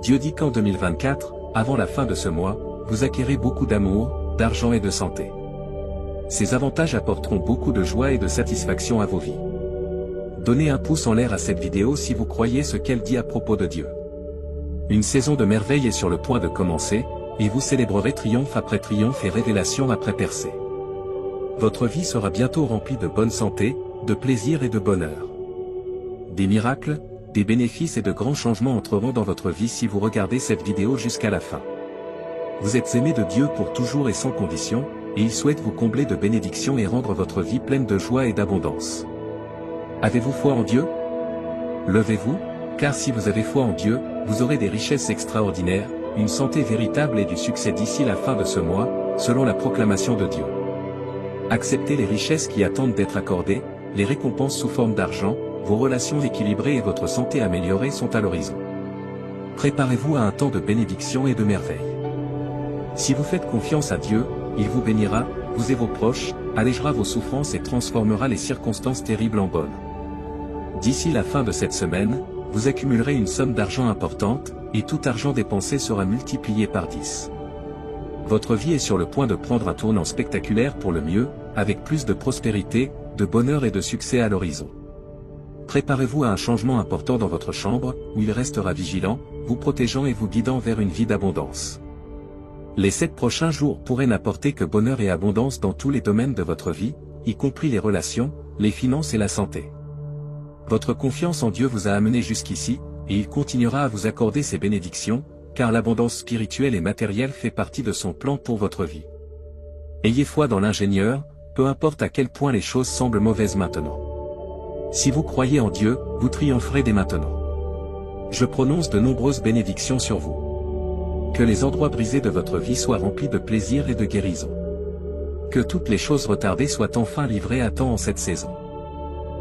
Dieu dit qu'en 2024, avant la fin de ce mois, vous acquérez beaucoup d'amour, d'argent et de santé. Ces avantages apporteront beaucoup de joie et de satisfaction à vos vies. Donnez un pouce en l'air à cette vidéo si vous croyez ce qu'elle dit à propos de Dieu. Une saison de merveille est sur le point de commencer, et vous célébrerez triomphe après triomphe et révélation après percée. Votre vie sera bientôt remplie de bonne santé, de plaisir et de bonheur. Des miracles, des bénéfices et de grands changements entreront dans votre vie si vous regardez cette vidéo jusqu'à la fin. Vous êtes aimé de Dieu pour toujours et sans condition, et il souhaite vous combler de bénédictions et rendre votre vie pleine de joie et d'abondance. Avez-vous foi en Dieu? Levez-vous, car si vous avez foi en Dieu, vous aurez des richesses extraordinaires, une santé véritable et du succès d'ici la fin de ce mois, selon la proclamation de Dieu. Acceptez les richesses qui attendent d'être accordées, les récompenses sous forme d'argent, vos relations équilibrées et votre santé améliorée sont à l'horizon. Préparez-vous à un temps de bénédiction et de merveille. Si vous faites confiance à Dieu, il vous bénira, vous et vos proches, allégera vos souffrances et transformera les circonstances terribles en bonnes. D'ici la fin de cette semaine, vous accumulerez une somme d'argent importante, et tout argent dépensé sera multiplié par 10. Votre vie est sur le point de prendre un tournant spectaculaire pour le mieux, avec plus de prospérité, de bonheur et de succès à l'horizon. Préparez-vous à un changement important dans votre chambre, où il restera vigilant, vous protégeant et vous guidant vers une vie d'abondance. Les 7 prochains jours pourraient n'apporter que bonheur et abondance dans tous les domaines de votre vie, y compris les relations, les finances et la santé. Votre confiance en Dieu vous a amené jusqu'ici, et il continuera à vous accorder ses bénédictions, car l'abondance spirituelle et matérielle fait partie de son plan pour votre vie. Ayez foi dans l'ingénieur, peu importe à quel point les choses semblent mauvaises maintenant. Si vous croyez en Dieu, vous triompherez dès maintenant. Je prononce de nombreuses bénédictions sur vous. Que les endroits brisés de votre vie soient remplis de plaisir et de guérison. Que toutes les choses retardées soient enfin livrées à temps en cette saison.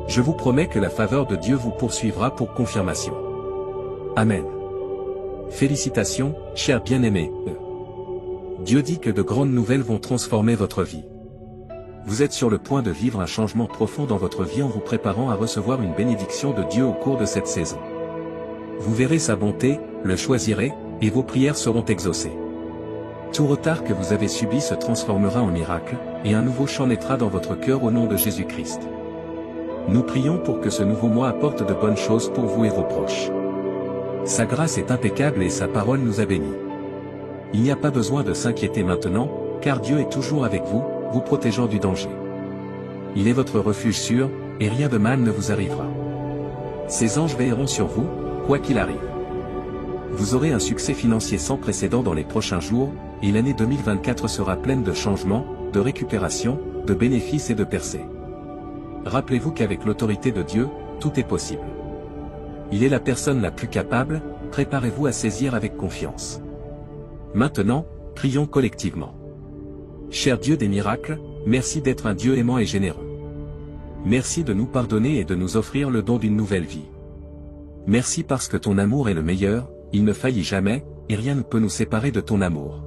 Je vous promets que la faveur de Dieu vous poursuivra pour confirmation. Amen. Félicitations, chers bien-aimés. Dieu dit que de grandes nouvelles vont transformer votre vie. Vous êtes sur le point de vivre un changement profond dans votre vie en vous préparant à recevoir une bénédiction de Dieu au cours de cette saison. Vous verrez sa bonté, le choisirez, et vos prières seront exaucées. Tout retard que vous avez subi se transformera en miracle, et un nouveau chant naîtra dans votre cœur au nom de Jésus-Christ. Nous prions pour que ce nouveau mois apporte de bonnes choses pour vous et vos proches. Sa grâce est impeccable et sa parole nous a bénis. Il n'y a pas besoin de s'inquiéter maintenant, car Dieu est toujours avec vous, vous protégeant du danger. Il est votre refuge sûr, et rien de mal ne vous arrivera. Ses anges veilleront sur vous, quoi qu'il arrive. Vous aurez un succès financier sans précédent dans les prochains jours, et l'année 2024 sera pleine de changements, de récupération, de bénéfices et de percées. Rappelez-vous qu'avec l'autorité de Dieu, tout est possible. Il est la personne la plus capable, préparez-vous à saisir avec confiance. Maintenant, prions collectivement. Cher Dieu des miracles, merci d'être un Dieu aimant et généreux. Merci de nous pardonner et de nous offrir le don d'une nouvelle vie. Merci parce que ton amour est le meilleur, il ne faillit jamais, et rien ne peut nous séparer de ton amour.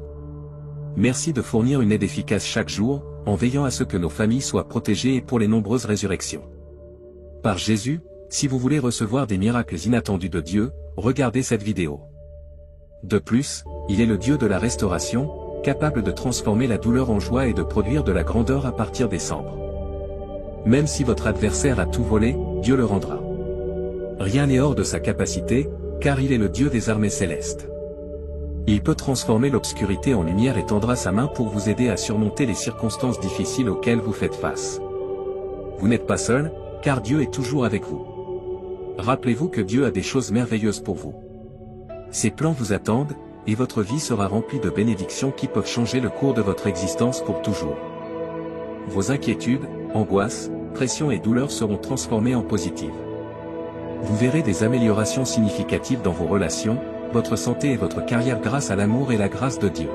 Merci de fournir une aide efficace chaque jour, en veillant à ce que nos familles soient protégées et pour les nombreuses résurrections. Par Jésus, si vous voulez recevoir des miracles inattendus de Dieu, regardez cette vidéo. De plus, il est le Dieu de la restauration, capable de transformer la douleur en joie et de produire de la grandeur à partir des cendres. Même si votre adversaire a tout volé, Dieu le rendra. Rien n'est hors de sa capacité, car il est le Dieu des armées célestes. Il peut transformer l'obscurité en lumière et tendra sa main pour vous aider à surmonter les circonstances difficiles auxquelles vous faites face. Vous n'êtes pas seul, car Dieu est toujours avec vous. Rappelez-vous que Dieu a des choses merveilleuses pour vous. Ses plans vous attendent, et votre vie sera remplie de bénédictions qui peuvent changer le cours de votre existence pour toujours. Vos inquiétudes, angoisses, pressions et douleurs seront transformées en positives. Vous verrez des améliorations significatives dans vos relations, votre santé et votre carrière grâce à l'amour et la grâce de Dieu.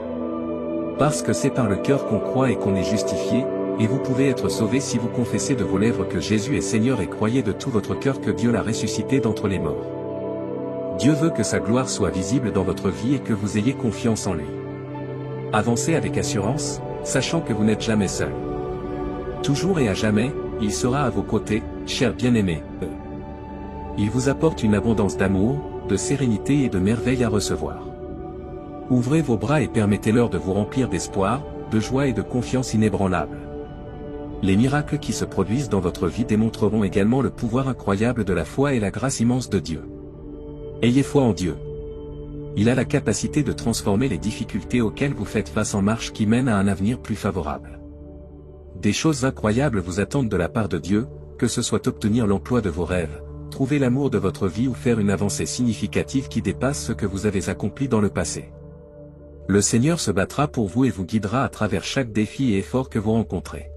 Parce que c'est par le cœur qu'on croit et qu'on est justifié, et vous pouvez être sauvé si vous confessez de vos lèvres que Jésus est Seigneur et croyez de tout votre cœur que Dieu l'a ressuscité d'entre les morts. Dieu veut que sa gloire soit visible dans votre vie et que vous ayez confiance en lui. Avancez avec assurance, sachant que vous n'êtes jamais seul. Toujours et à jamais, il sera à vos côtés, chers bien-aimés. Il vous apporte une abondance d'amour, de sérénité et de merveille à recevoir. Ouvrez vos bras et permettez-leur de vous remplir d'espoir, de joie et de confiance inébranlable. Les miracles qui se produisent dans votre vie démontreront également le pouvoir incroyable de la foi et la grâce immense de Dieu. Ayez foi en Dieu. Il a la capacité de transformer les difficultés auxquelles vous faites face en marche qui mènent à un avenir plus favorable. Des choses incroyables vous attendent de la part de Dieu, que ce soit obtenir l'emploi de vos rêves, trouver l'amour de votre vie ou faire une avancée significative qui dépasse ce que vous avez accompli dans le passé. Le Seigneur se battra pour vous et vous guidera à travers chaque défi et effort que vous rencontrez.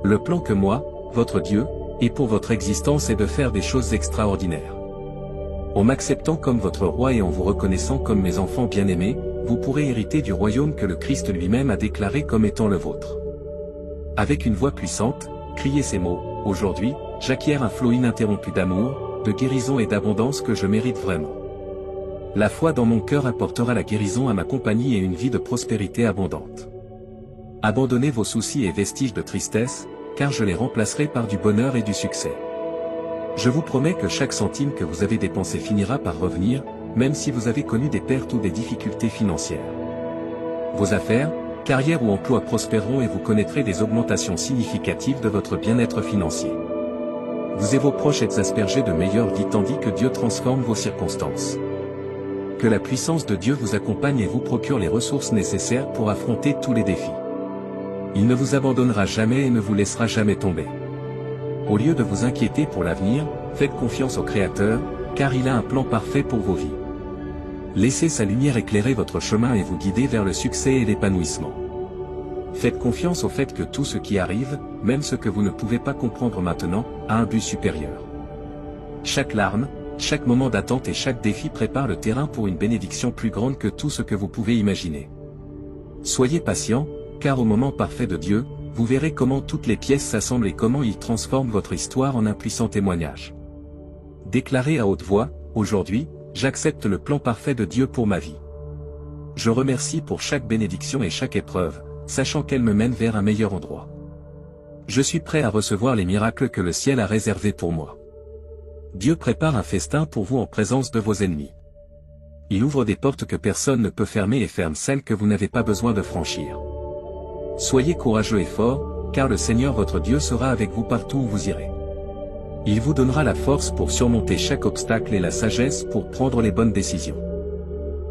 Le plan que moi, votre Dieu, ai pour votre existence est de faire des choses extraordinaires. En m'acceptant comme votre roi et en vous reconnaissant comme mes enfants bien-aimés, vous pourrez hériter du royaume que le Christ lui-même a déclaré comme étant le vôtre. Avec une voix puissante, criez ces mots: aujourd'hui, j'acquiers un flot ininterrompu d'amour, de guérison et d'abondance que je mérite vraiment. La foi dans mon cœur apportera la guérison à ma compagnie et une vie de prospérité abondante. Abandonnez vos soucis et vestiges de tristesse, car je les remplacerai par du bonheur et du succès. Je vous promets que chaque centime que vous avez dépensé finira par revenir, même si vous avez connu des pertes ou des difficultés financières. Vos affaires, carrière ou emploi prospéreront et vous connaîtrez des augmentations significatives de votre bien-être financier. Vous et vos proches êtes aspergés de meilleure vie tandis que Dieu transforme vos circonstances. Que la puissance de Dieu vous accompagne et vous procure les ressources nécessaires pour affronter tous les défis. Il ne vous abandonnera jamais et ne vous laissera jamais tomber. Au lieu de vous inquiéter pour l'avenir, faites confiance au Créateur, car il a un plan parfait pour vos vies. Laissez sa lumière éclairer votre chemin et vous guider vers le succès et l'épanouissement. Faites confiance au fait que tout ce qui arrive, même ce que vous ne pouvez pas comprendre maintenant, a un but supérieur. Chaque larme, chaque moment d'attente et chaque défi prépare le terrain pour une bénédiction plus grande que tout ce que vous pouvez imaginer. Soyez patient, car au moment parfait de Dieu, vous verrez comment toutes les pièces s'assemblent et comment il transforme votre histoire en un puissant témoignage. Déclarez à haute voix: aujourd'hui, j'accepte le plan parfait de Dieu pour ma vie. Je remercie pour chaque bénédiction et chaque épreuve, sachant qu'elle me mène vers un meilleur endroit. Je suis prêt à recevoir les miracles que le ciel a réservés pour moi. Dieu prépare un festin pour vous en présence de vos ennemis. Il ouvre des portes que personne ne peut fermer et ferme celles que vous n'avez pas besoin de franchir. Soyez courageux et forts, car le Seigneur votre Dieu sera avec vous partout où vous irez. Il vous donnera la force pour surmonter chaque obstacle et la sagesse pour prendre les bonnes décisions.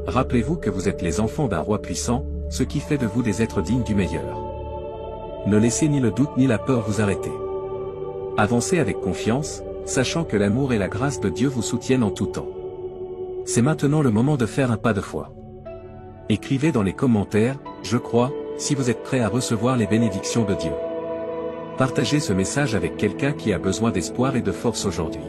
Rappelez-vous que vous êtes les enfants d'un roi puissant, ce qui fait de vous des êtres dignes du meilleur. Ne laissez ni le doute ni la peur vous arrêter. Avancez avec confiance, sachant que l'amour et la grâce de Dieu vous soutiennent en tout temps. C'est maintenant le moment de faire un pas de foi. Écrivez dans les commentaires: je crois, si vous êtes prêt à recevoir les bénédictions de Dieu. Partagez ce message avec quelqu'un qui a besoin d'espoir et de force aujourd'hui.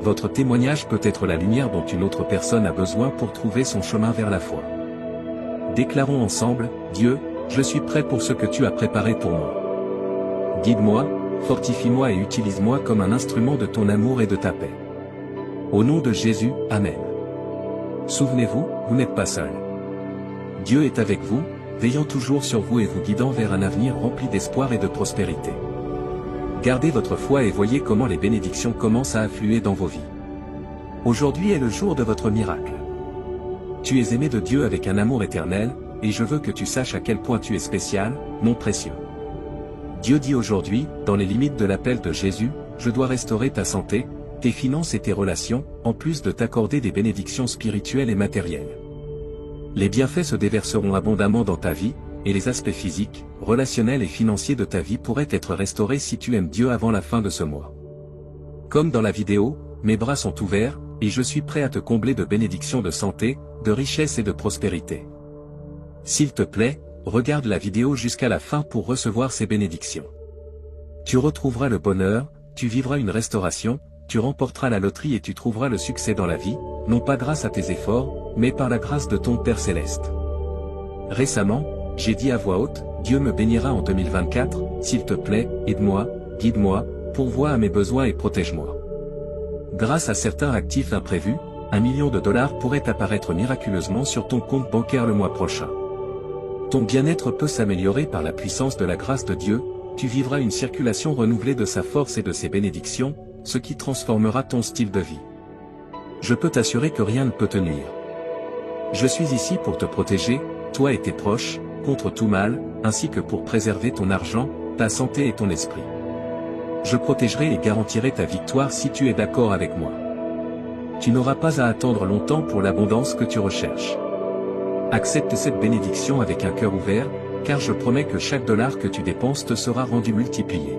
Votre témoignage peut être la lumière dont une autre personne a besoin pour trouver son chemin vers la foi. Déclarons ensemble: Dieu, je suis prêt pour ce que tu as préparé pour moi. Guide-moi, fortifie-moi et utilise-moi comme un instrument de ton amour et de ta paix. Au nom de Jésus, Amen. Souvenez-vous, vous n'êtes pas seul. Dieu est avec vous, veillant toujours sur vous et vous guidant vers un avenir rempli d'espoir et de prospérité. Gardez votre foi et voyez comment les bénédictions commencent à affluer dans vos vies. Aujourd'hui est le jour de votre miracle. Tu es aimé de Dieu avec un amour éternel, et je veux que tu saches à quel point tu es spécial, mon précieux. Dieu dit aujourd'hui, dans les limites de l'appel de Jésus, je dois restaurer ta santé, tes finances et tes relations, en plus de t'accorder des bénédictions spirituelles et matérielles. Les bienfaits se déverseront abondamment dans ta vie, et les aspects physiques, relationnels et financiers de ta vie pourraient être restaurés si tu aimes Dieu avant la fin de ce mois. Comme dans la vidéo, mes bras sont ouverts, et je suis prêt à te combler de bénédictions de santé, de richesse et de prospérité. S'il te plaît, regarde la vidéo jusqu'à la fin pour recevoir ces bénédictions. Tu retrouveras le bonheur, tu vivras une restauration, tu remporteras la loterie et tu trouveras le succès dans la vie, non pas grâce à tes efforts, mais par la grâce de ton Père Céleste. Récemment, j'ai dit à voix haute: Dieu me bénira en 2024, s'il te plaît, aide-moi, guide-moi, pourvois à mes besoins et protège-moi. Grâce à certains actifs imprévus, $1 million pourrait apparaître miraculeusement sur ton compte bancaire le mois prochain. Ton bien-être peut s'améliorer par la puissance de la grâce de Dieu, tu vivras une circulation renouvelée de sa force et de ses bénédictions, ce qui transformera ton style de vie. Je peux t'assurer que rien ne peut te nuire. Je suis ici pour te protéger, toi et tes proches, contre tout mal, ainsi que pour préserver ton argent, ta santé et ton esprit. Je protégerai et garantirai ta victoire si tu es d'accord avec moi. Tu n'auras pas à attendre longtemps pour l'abondance que tu recherches. Accepte cette bénédiction avec un cœur ouvert, car je promets que chaque dollar que tu dépenses te sera rendu multiplié.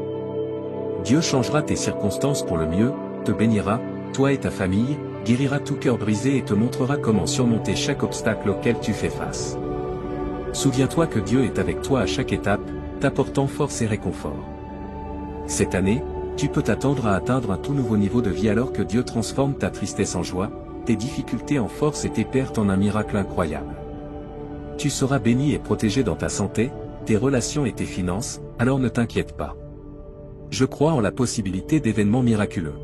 Dieu changera tes circonstances pour le mieux, te bénira, toi et ta famille, guérira tout cœur brisé et te montrera comment surmonter chaque obstacle auquel tu fais face. Souviens-toi que Dieu est avec toi à chaque étape, t'apportant force et réconfort. Cette année, tu peux t'attendre à atteindre un tout nouveau niveau de vie alors que Dieu transforme ta tristesse en joie, tes difficultés en force et tes pertes en un miracle incroyable. Tu seras béni et protégé dans ta santé, tes relations et tes finances, alors ne t'inquiète pas. Je crois en la possibilité d'événements miraculeux.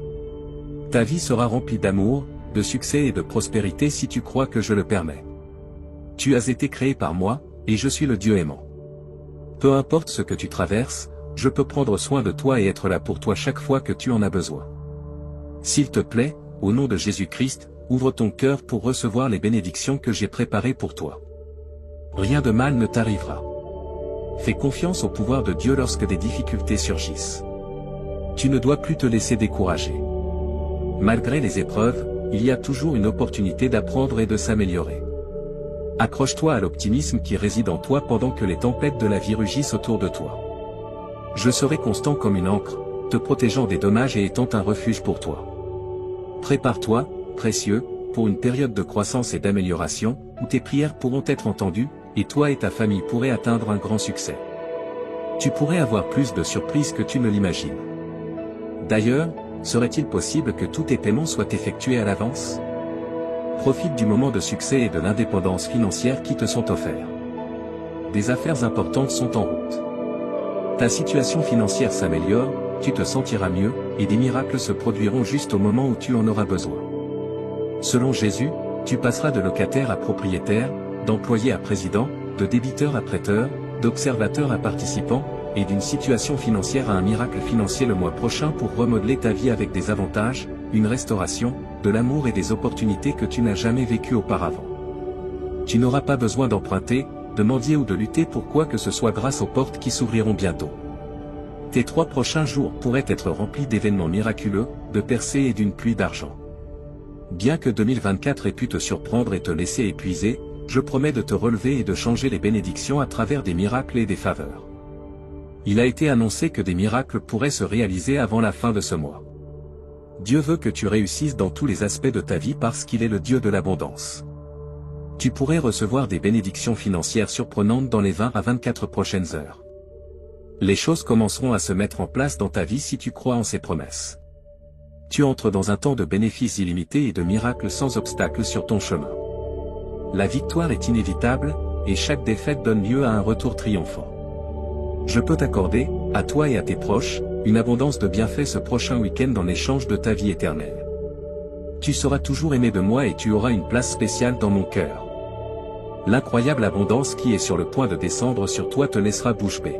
Ta vie sera remplie d'amour, de succès et de prospérité si tu crois que je le permets. Tu as été créé par moi, et je suis le Dieu aimant. Peu importe ce que tu traverses, je peux prendre soin de toi et être là pour toi chaque fois que tu en as besoin. S'il te plaît, au nom de Jésus-Christ, ouvre ton cœur pour recevoir les bénédictions que j'ai préparées pour toi. Rien de mal ne t'arrivera. Fais confiance au pouvoir de Dieu lorsque des difficultés surgissent. Tu ne dois plus te laisser décourager. Malgré les épreuves, il y a toujours une opportunité d'apprendre et de s'améliorer. Accroche-toi à l'optimisme qui réside en toi pendant que les tempêtes de la vie rugissent autour de toi. Je serai constant comme une ancre, te protégeant des dommages et étant un refuge pour toi. Prépare-toi, précieux, pour une période de croissance et d'amélioration, où tes prières pourront être entendues, et toi et ta famille pourraient atteindre un grand succès. Tu pourrais avoir plus de surprises que tu ne l'imagines. D'ailleurs, serait-il possible que tous tes paiements soient effectués à l'avance? Profite du moment de succès et de l'indépendance financière qui te sont offerts. Des affaires importantes sont en route. Ta situation financière s'améliore, tu te sentiras mieux, et des miracles se produiront juste au moment où tu en auras besoin. Selon Jésus, tu passeras de locataire à propriétaire, d'employé à président, de débiteur à prêteur, d'observateur à participant, et d'une situation financière à un miracle financier le mois prochain pour remodeler ta vie avec des avantages, une restauration, de l'amour et des opportunités que tu n'as jamais vécues auparavant. Tu n'auras pas besoin d'emprunter, de mendier ou de lutter pour quoi que ce soit grâce aux portes qui s'ouvriront bientôt. Tes 3 prochains jours pourraient être remplis d'événements miraculeux, de percées et d'une pluie d'argent. Bien que 2024 ait pu te surprendre et te laisser épuisé, je promets de te relever et de changer les bénédictions à travers des miracles et des faveurs. Il a été annoncé que des miracles pourraient se réaliser avant la fin de ce mois. Dieu veut que tu réussisses dans tous les aspects de ta vie parce qu'il est le Dieu de l'abondance. Tu pourrais recevoir des bénédictions financières surprenantes dans les 20 à 24 prochaines heures. Les choses commenceront à se mettre en place dans ta vie si tu crois en ces promesses. Tu entres dans un temps de bénéfices illimités et de miracles sans obstacle sur ton chemin. La victoire est inévitable, et chaque défaite donne lieu à un retour triomphant. Je peux t'accorder, à toi et à tes proches, une abondance de bienfaits ce prochain week-end en échange de ta vie éternelle. Tu seras toujours aimé de moi et tu auras une place spéciale dans mon cœur. L'incroyable abondance qui est sur le point de descendre sur toi te laissera bouche bée.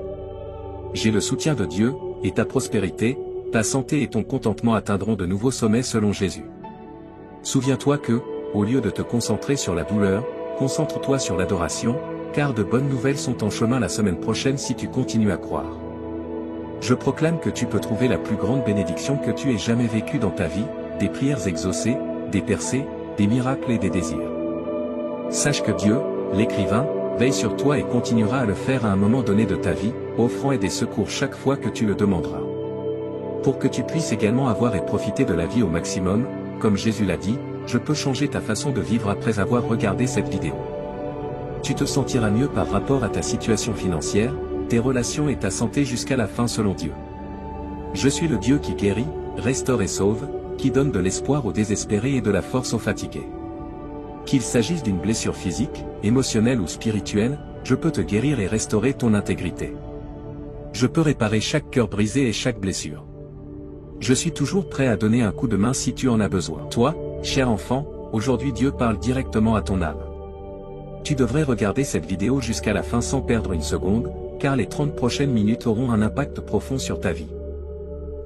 J'ai le soutien de Dieu, et ta prospérité, ta santé et ton contentement atteindront de nouveaux sommets selon Jésus. Souviens-toi que, au lieu de te concentrer sur la douleur, concentre-toi sur l'adoration, car de bonnes nouvelles sont en chemin la semaine prochaine si tu continues à croire. Je proclame que tu peux trouver la plus grande bénédiction que tu aies jamais vécue dans ta vie, des prières exaucées, des percées, des miracles et des désirs. Sache que Dieu, l'écrivain, veille sur toi et continuera à le faire à un moment donné de ta vie, offrant aide et secours chaque fois que tu le demanderas. Pour que tu puisses également avoir et profiter de la vie au maximum, comme Jésus l'a dit, je peux changer ta façon de vivre après avoir regardé cette vidéo. Tu te sentiras mieux par rapport à ta situation financière, tes relations et ta santé jusqu'à la fin selon Dieu. Je suis le Dieu qui guérit, restaure et sauve, qui donne de l'espoir aux désespérés et de la force aux fatigués. Qu'il s'agisse d'une blessure physique, émotionnelle ou spirituelle, je peux te guérir et restaurer ton intégrité. Je peux réparer chaque cœur brisé et chaque blessure. Je suis toujours prêt à donner un coup de main si tu en as besoin. Toi, cher enfant, aujourd'hui Dieu parle directement à ton âme. Tu devrais regarder cette vidéo jusqu'à la fin sans perdre une seconde, car les 30 prochaines minutes auront un impact profond sur ta vie.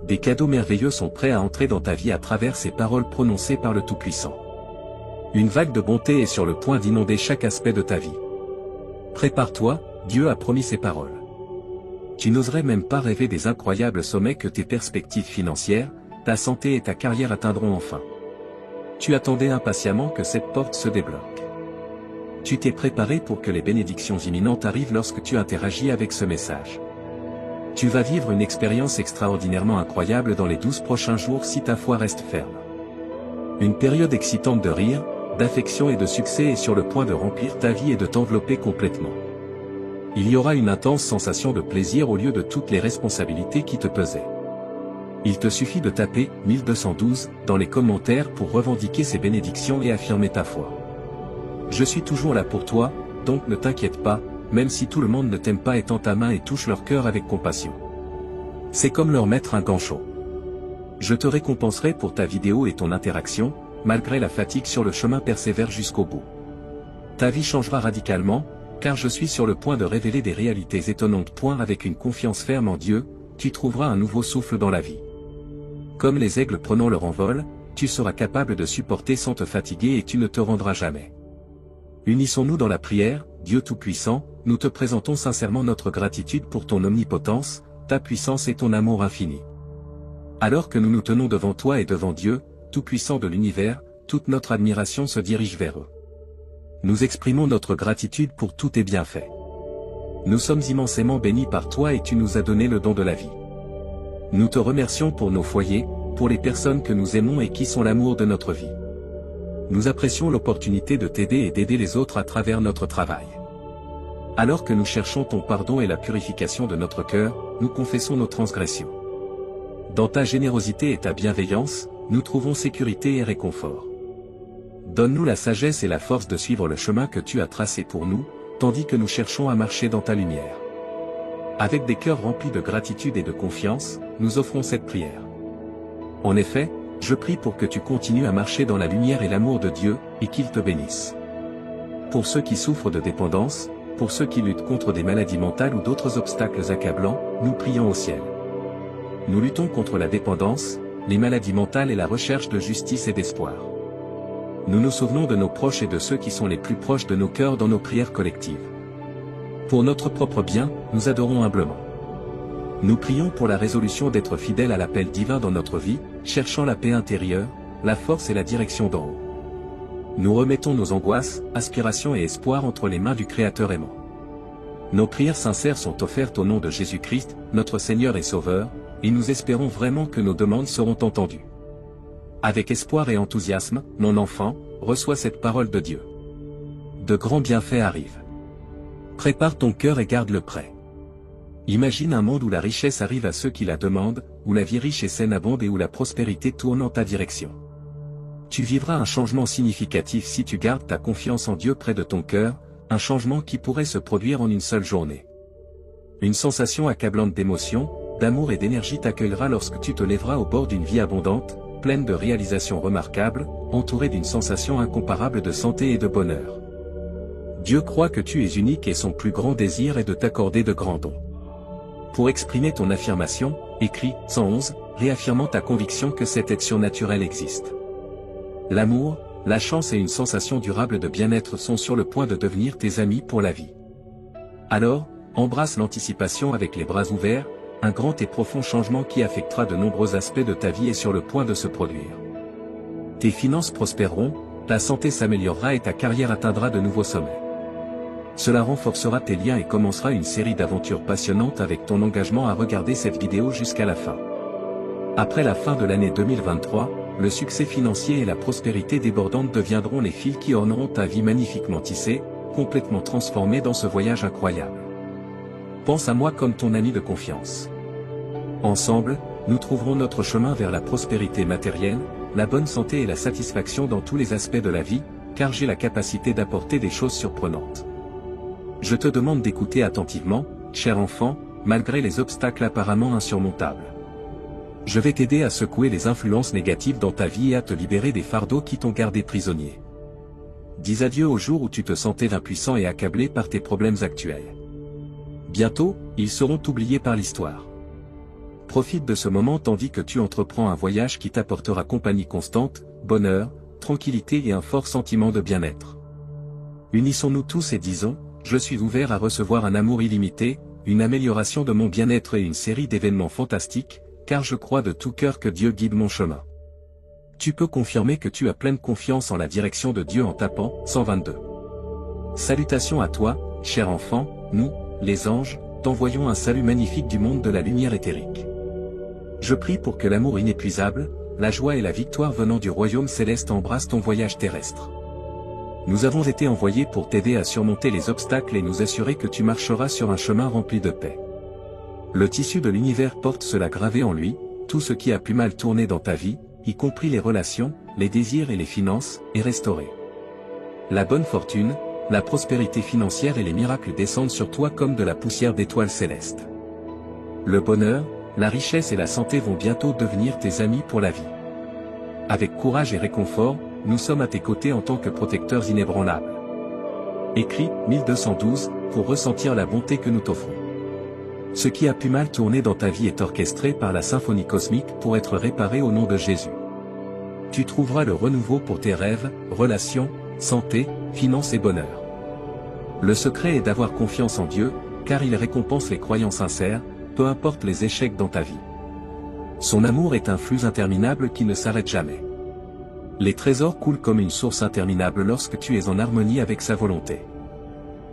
Des cadeaux merveilleux sont prêts à entrer dans ta vie à travers ces paroles prononcées par le Tout-Puissant. Une vague de bonté est sur le point d'inonder chaque aspect de ta vie. Prépare-toi, Dieu a promis ces paroles. Tu n'oserais même pas rêver des incroyables sommets que tes perspectives financières, ta santé et ta carrière atteindront enfin. Tu attendais impatiemment que cette porte se débloque. Tu t'es préparé pour que les bénédictions imminentes arrivent lorsque tu interagis avec ce message. Tu vas vivre une expérience extraordinairement incroyable dans les 12 prochains jours si ta foi reste ferme. Une période excitante de rire, d'affection et de succès est sur le point de remplir ta vie et de t'envelopper complètement. Il y aura une intense sensation de plaisir au lieu de toutes les responsabilités qui te pesaient. Il te suffit de taper 1212 dans les commentaires pour revendiquer ces bénédictions et affirmer ta foi. Je suis toujours là pour toi, donc ne t'inquiète pas, même si tout le monde ne t'aime pas et tend ta main et touche leur cœur avec compassion. C'est comme leur mettre un gant chaud. Je te récompenserai pour ta vidéo et ton interaction, malgré la fatigue sur le chemin persévère jusqu'au bout. Ta vie changera radicalement, car je suis sur le point de révéler des réalités étonnantes. Avec une confiance ferme en Dieu, tu trouveras un nouveau souffle dans la vie. Comme les aigles prenant leur envol, tu seras capable de supporter sans te fatiguer et tu ne te rendras jamais. Unissons-nous dans la prière, Dieu Tout-Puissant, nous te présentons sincèrement notre gratitude pour ton omnipotence, ta puissance et ton amour infini. Alors que nous nous tenons devant toi et devant Dieu, Tout-Puissant de l'univers, toute notre admiration se dirige vers eux. Nous exprimons notre gratitude pour tous tes bienfaits. Nous sommes immensément bénis par toi et tu nous as donné le don de la vie. Nous te remercions pour nos foyers, pour les personnes que nous aimons et qui sont l'amour de notre vie. Nous apprécions l'opportunité de t'aider et d'aider les autres à travers notre travail. Alors que nous cherchons ton pardon et la purification de notre cœur, nous confessons nos transgressions. Dans ta générosité et ta bienveillance, nous trouvons sécurité et réconfort. Donne-nous la sagesse et la force de suivre le chemin que tu as tracé pour nous, tandis que nous cherchons à marcher dans ta lumière. Avec des cœurs remplis de gratitude et de confiance, nous offrons cette prière. En effet, je prie pour que tu continues à marcher dans la lumière et l'amour de Dieu, et qu'il te bénisse. Pour ceux qui souffrent de dépendance, pour ceux qui luttent contre des maladies mentales ou d'autres obstacles accablants, nous prions au ciel. Nous luttons contre la dépendance, les maladies mentales et la recherche de justice et d'espoir. Nous nous souvenons de nos proches et de ceux qui sont les plus proches de nos cœurs dans nos prières collectives. Pour notre propre bien, nous adorons humblement. Nous prions pour la résolution d'être fidèles à l'appel divin dans notre vie, cherchant la paix intérieure, la force et la direction d'en haut. Nous remettons nos angoisses, aspirations et espoirs entre les mains du Créateur aimant. Nos prières sincères sont offertes au nom de Jésus-Christ, notre Seigneur et Sauveur, et nous espérons vraiment que nos demandes seront entendues. Avec espoir et enthousiasme, mon enfant, reçois cette parole de Dieu. De grands bienfaits arrivent. Prépare ton cœur et garde-le prêt. Imagine un monde où la richesse arrive à ceux qui la demandent, où la vie riche et saine abonde et où la prospérité tourne en ta direction. Tu vivras un changement significatif si tu gardes ta confiance en Dieu près de ton cœur, un changement qui pourrait se produire en une seule journée. Une sensation accablante d'émotion, d'amour et d'énergie t'accueillera lorsque tu te lèveras au bord d'une vie abondante, pleine de réalisations remarquables, entourée d'une sensation incomparable de santé et de bonheur. Dieu croit que tu es unique et son plus grand désir est de t'accorder de grands dons. Pour exprimer ton affirmation, écris 111, réaffirmant ta conviction que cette aide surnaturelle existe. L'amour, la chance et une sensation durable de bien-être sont sur le point de devenir tes amis pour la vie. Alors, embrasse l'anticipation avec les bras ouverts, un grand et profond changement qui affectera de nombreux aspects de ta vie est sur le point de se produire. Tes finances prospéreront, ta santé s'améliorera et ta carrière atteindra de nouveaux sommets. Cela renforcera tes liens et commencera une série d'aventures passionnantes avec ton engagement à regarder cette vidéo jusqu'à la fin. Après la fin de l'année 2023, le succès financier et la prospérité débordante deviendront les fils qui orneront ta vie magnifiquement tissée, complètement transformée dans ce voyage incroyable. Pense à moi comme ton ami de confiance. Ensemble, nous trouverons notre chemin vers la prospérité matérielle, la bonne santé et la satisfaction dans tous les aspects de la vie, car j'ai la capacité d'apporter des choses surprenantes. Je te demande d'écouter attentivement, cher enfant, malgré les obstacles apparemment insurmontables. Je vais t'aider à secouer les influences négatives dans ta vie et à te libérer des fardeaux qui t'ont gardé prisonnier. Dis adieu au jour où tu te sentais impuissant et accablé par tes problèmes actuels. Bientôt, ils seront oubliés par l'histoire. Profite de ce moment tandis que tu entreprends un voyage qui t'apportera compagnie constante, bonheur, tranquillité et un fort sentiment de bien-être. Unissons-nous tous et disons, je suis ouvert à recevoir un amour illimité, une amélioration de mon bien-être et une série d'événements fantastiques, car je crois de tout cœur que Dieu guide mon chemin. Tu peux confirmer que tu as pleine confiance en la direction de Dieu en tapant 122. Salutations à toi, cher enfant, nous, les anges, t'envoyons un salut magnifique du monde de la lumière éthérique. Je prie pour que l'amour inépuisable, la joie et la victoire venant du royaume céleste embrassent ton voyage terrestre. Nous avons été envoyés pour t'aider à surmonter les obstacles et nous assurer que tu marcheras sur un chemin rempli de paix. Le tissu de l'univers porte cela gravé en lui, tout ce qui a pu mal tourner dans ta vie, y compris les relations, les désirs et les finances, est restauré. La bonne fortune, la prospérité financière et les miracles descendent sur toi comme de la poussière d'étoiles célestes. Le bonheur, la richesse et la santé vont bientôt devenir tes amis pour la vie. Avec courage et réconfort, nous sommes à tes côtés en tant que protecteurs inébranlables. Écris 1212 pour ressentir la bonté que nous t'offrons. Ce qui a pu mal tourner dans ta vie est orchestré par la symphonie cosmique pour être réparé au nom de Jésus. Tu trouveras le renouveau pour tes rêves, relations, santé, finances et bonheur. Le secret est d'avoir confiance en Dieu, car il récompense les croyants sincères, peu importe les échecs dans ta vie. Son amour est un flux interminable qui ne s'arrête jamais. Les trésors coulent comme une source interminable lorsque tu es en harmonie avec sa volonté.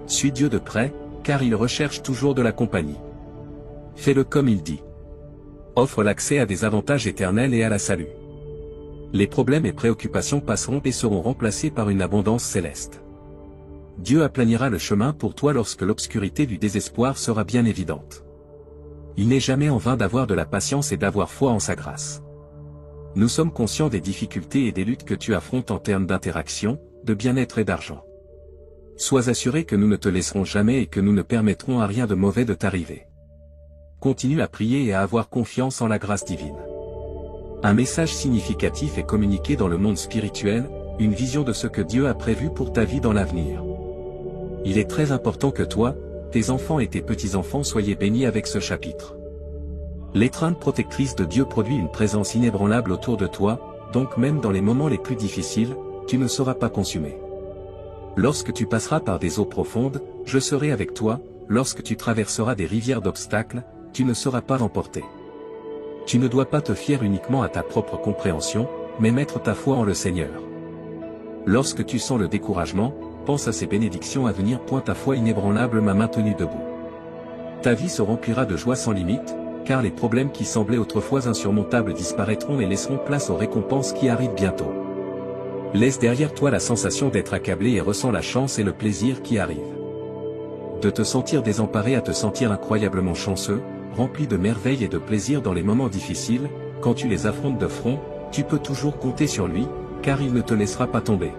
Suis Dieu de près, car il recherche toujours de la compagnie. Fais-le comme il dit. Offre l'accès à des avantages éternels et à la salut. Les problèmes et préoccupations passeront et seront remplacés par une abondance céleste. Dieu aplanira le chemin pour toi lorsque l'obscurité du désespoir sera bien évidente. Il n'est jamais en vain d'avoir de la patience et d'avoir foi en sa grâce. Nous sommes conscients des difficultés et des luttes que tu affrontes en termes d'interaction, de bien-être et d'argent. Sois assuré que nous ne te laisserons jamais et que nous ne permettrons à rien de mauvais de t'arriver. Continue à prier et à avoir confiance en la grâce divine. Un message significatif est communiqué dans le monde spirituel, une vision de ce que Dieu a prévu pour ta vie dans l'avenir. Il est très important que toi, tes enfants et tes petits-enfants soyez bénis avec ce chapitre. L'étreinte protectrice de Dieu produit une présence inébranlable autour de toi, donc même dans les moments les plus difficiles, tu ne seras pas consumé. Lorsque tu passeras par des eaux profondes, je serai avec toi, lorsque tu traverseras des rivières d'obstacles, tu ne seras pas emporté. Tu ne dois pas te fier uniquement à ta propre compréhension, mais mettre ta foi en le Seigneur. Lorsque tu sens le découragement, pense à ces bénédictions à venir. Ta foi inébranlable m'a maintenu debout. Ta vie se remplira de joie sans limite, car les problèmes qui semblaient autrefois insurmontables disparaîtront et laisseront place aux récompenses qui arrivent bientôt. Laisse derrière toi la sensation d'être accablé et ressens la chance et le plaisir qui arrivent. De te sentir désemparé à te sentir incroyablement chanceux, rempli de merveilles et de plaisir dans les moments difficiles, quand tu les affrontes de front, tu peux toujours compter sur lui, car il ne te laissera pas tomber.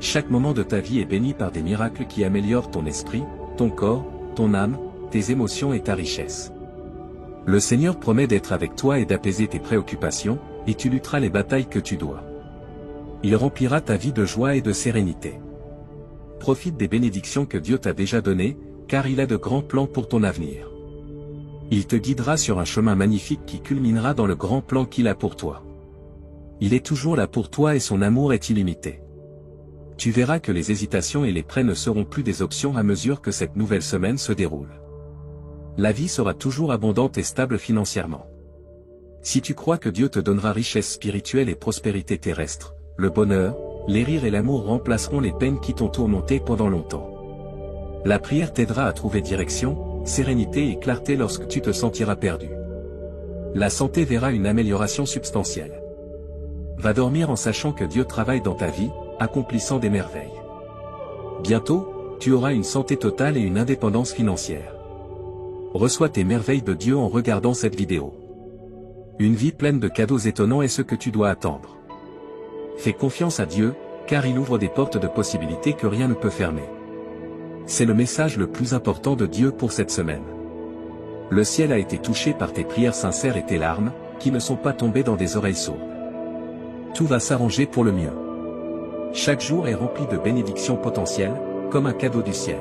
Chaque moment de ta vie est béni par des miracles qui améliorent ton esprit, ton corps, ton âme, tes émotions et ta richesse. Le Seigneur promet d'être avec toi et d'apaiser tes préoccupations, et tu lutteras les batailles que tu dois. Il remplira ta vie de joie et de sérénité. Profite des bénédictions que Dieu t'a déjà données, car il a de grands plans pour ton avenir. Il te guidera sur un chemin magnifique qui culminera dans le grand plan qu'il a pour toi. Il est toujours là pour toi et son amour est illimité. Tu verras que les hésitations et les prêts ne seront plus des options à mesure que cette nouvelle semaine se déroule. La vie sera toujours abondante et stable financièrement. Si tu crois que Dieu te donnera richesse spirituelle et prospérité terrestre, le bonheur, les rires et l'amour remplaceront les peines qui t'ont tourmenté pendant longtemps. La prière t'aidera à trouver direction, sérénité et clarté lorsque tu te sentiras perdu. La santé verra une amélioration substantielle. Va dormir en sachant que Dieu travaille dans ta vie, accomplissant des merveilles. Bientôt, tu auras une santé totale et une indépendance financière. Reçois tes merveilles de Dieu en regardant cette vidéo. Une vie pleine de cadeaux étonnants est ce que tu dois attendre. Fais confiance à Dieu, car il ouvre des portes de possibilités que rien ne peut fermer. C'est le message le plus important de Dieu pour cette semaine. Le ciel a été touché par tes prières sincères et tes larmes, qui ne sont pas tombées dans des oreilles sourdes. Tout va s'arranger pour le mieux. Chaque jour est rempli de bénédictions potentielles, comme un cadeau du ciel.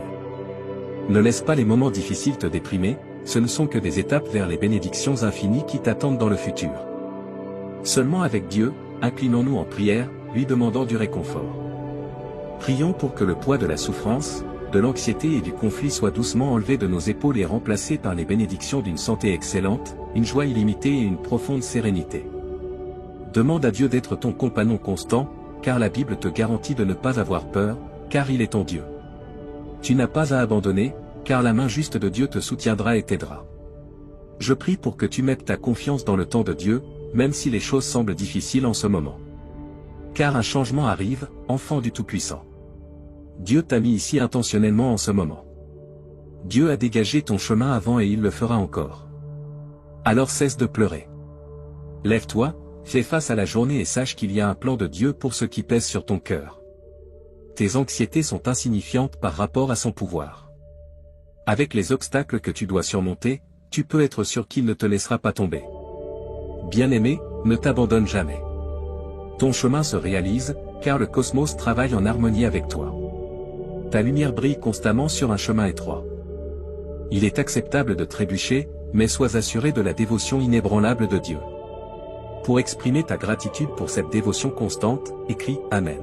Ne laisse pas les moments difficiles te déprimer, ce ne sont que des étapes vers les bénédictions infinies qui t'attendent dans le futur. Seulement avec Dieu, inclinons-nous en prière, lui demandant du réconfort. Prions pour que le poids de la souffrance, de l'anxiété et du conflit soit doucement enlevé de nos épaules et remplacé par les bénédictions d'une santé excellente, une joie illimitée et une profonde sérénité. Demande à Dieu d'être ton compagnon constant, car la Bible te garantit de ne pas avoir peur, car il est ton Dieu. Tu n'as pas à abandonner, car la main juste de Dieu te soutiendra et t'aidera. Je prie pour que tu mettes ta confiance dans le temps de Dieu, même si les choses semblent difficiles en ce moment. Car un changement arrive, enfant du Tout-Puissant. Dieu t'a mis ici intentionnellement en ce moment. Dieu a dégagé ton chemin avant et il le fera encore. Alors cesse de pleurer. Lève-toi, fais face à la journée et sache qu'il y a un plan de Dieu pour ce qui pèse sur ton cœur. Tes anxiétés sont insignifiantes par rapport à son pouvoir. Avec les obstacles que tu dois surmonter, tu peux être sûr qu'il ne te laissera pas tomber. Bien-aimé, ne t'abandonne jamais. Ton chemin se réalise, car le cosmos travaille en harmonie avec toi. Ta lumière brille constamment sur un chemin étroit. Il est acceptable de trébucher, mais sois assuré de la dévotion inébranlable de Dieu. Pour exprimer ta gratitude pour cette dévotion constante, écris « Amen ».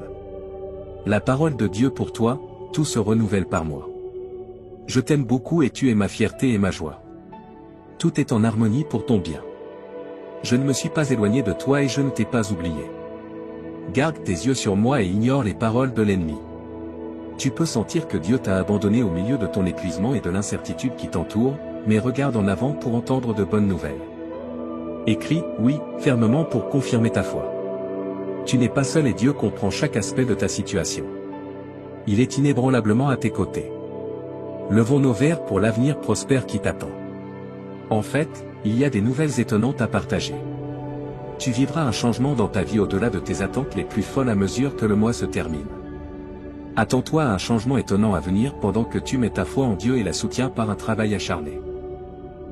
La parole de Dieu pour toi, tout se renouvelle par moi. Je t'aime beaucoup et tu es ma fierté et ma joie. Tout est en harmonie pour ton bien. Je ne me suis pas éloigné de toi et je ne t'ai pas oublié. Garde tes yeux sur moi et ignore les paroles de l'ennemi. Tu peux sentir que Dieu t'a abandonné au milieu de ton épuisement et de l'incertitude qui t'entoure, mais regarde en avant pour entendre de bonnes nouvelles. Écris « Oui » fermement pour confirmer ta foi. Tu n'es pas seul et Dieu comprend chaque aspect de ta situation. Il est inébranlablement à tes côtés. Levons nos verres pour l'avenir prospère qui t'attend. En fait, il y a des nouvelles étonnantes à partager. Tu vivras un changement dans ta vie au-delà de tes attentes les plus folles à mesure que le mois se termine. Attends-toi à un changement étonnant à venir pendant que tu mets ta foi en Dieu et la soutiens par un travail acharné.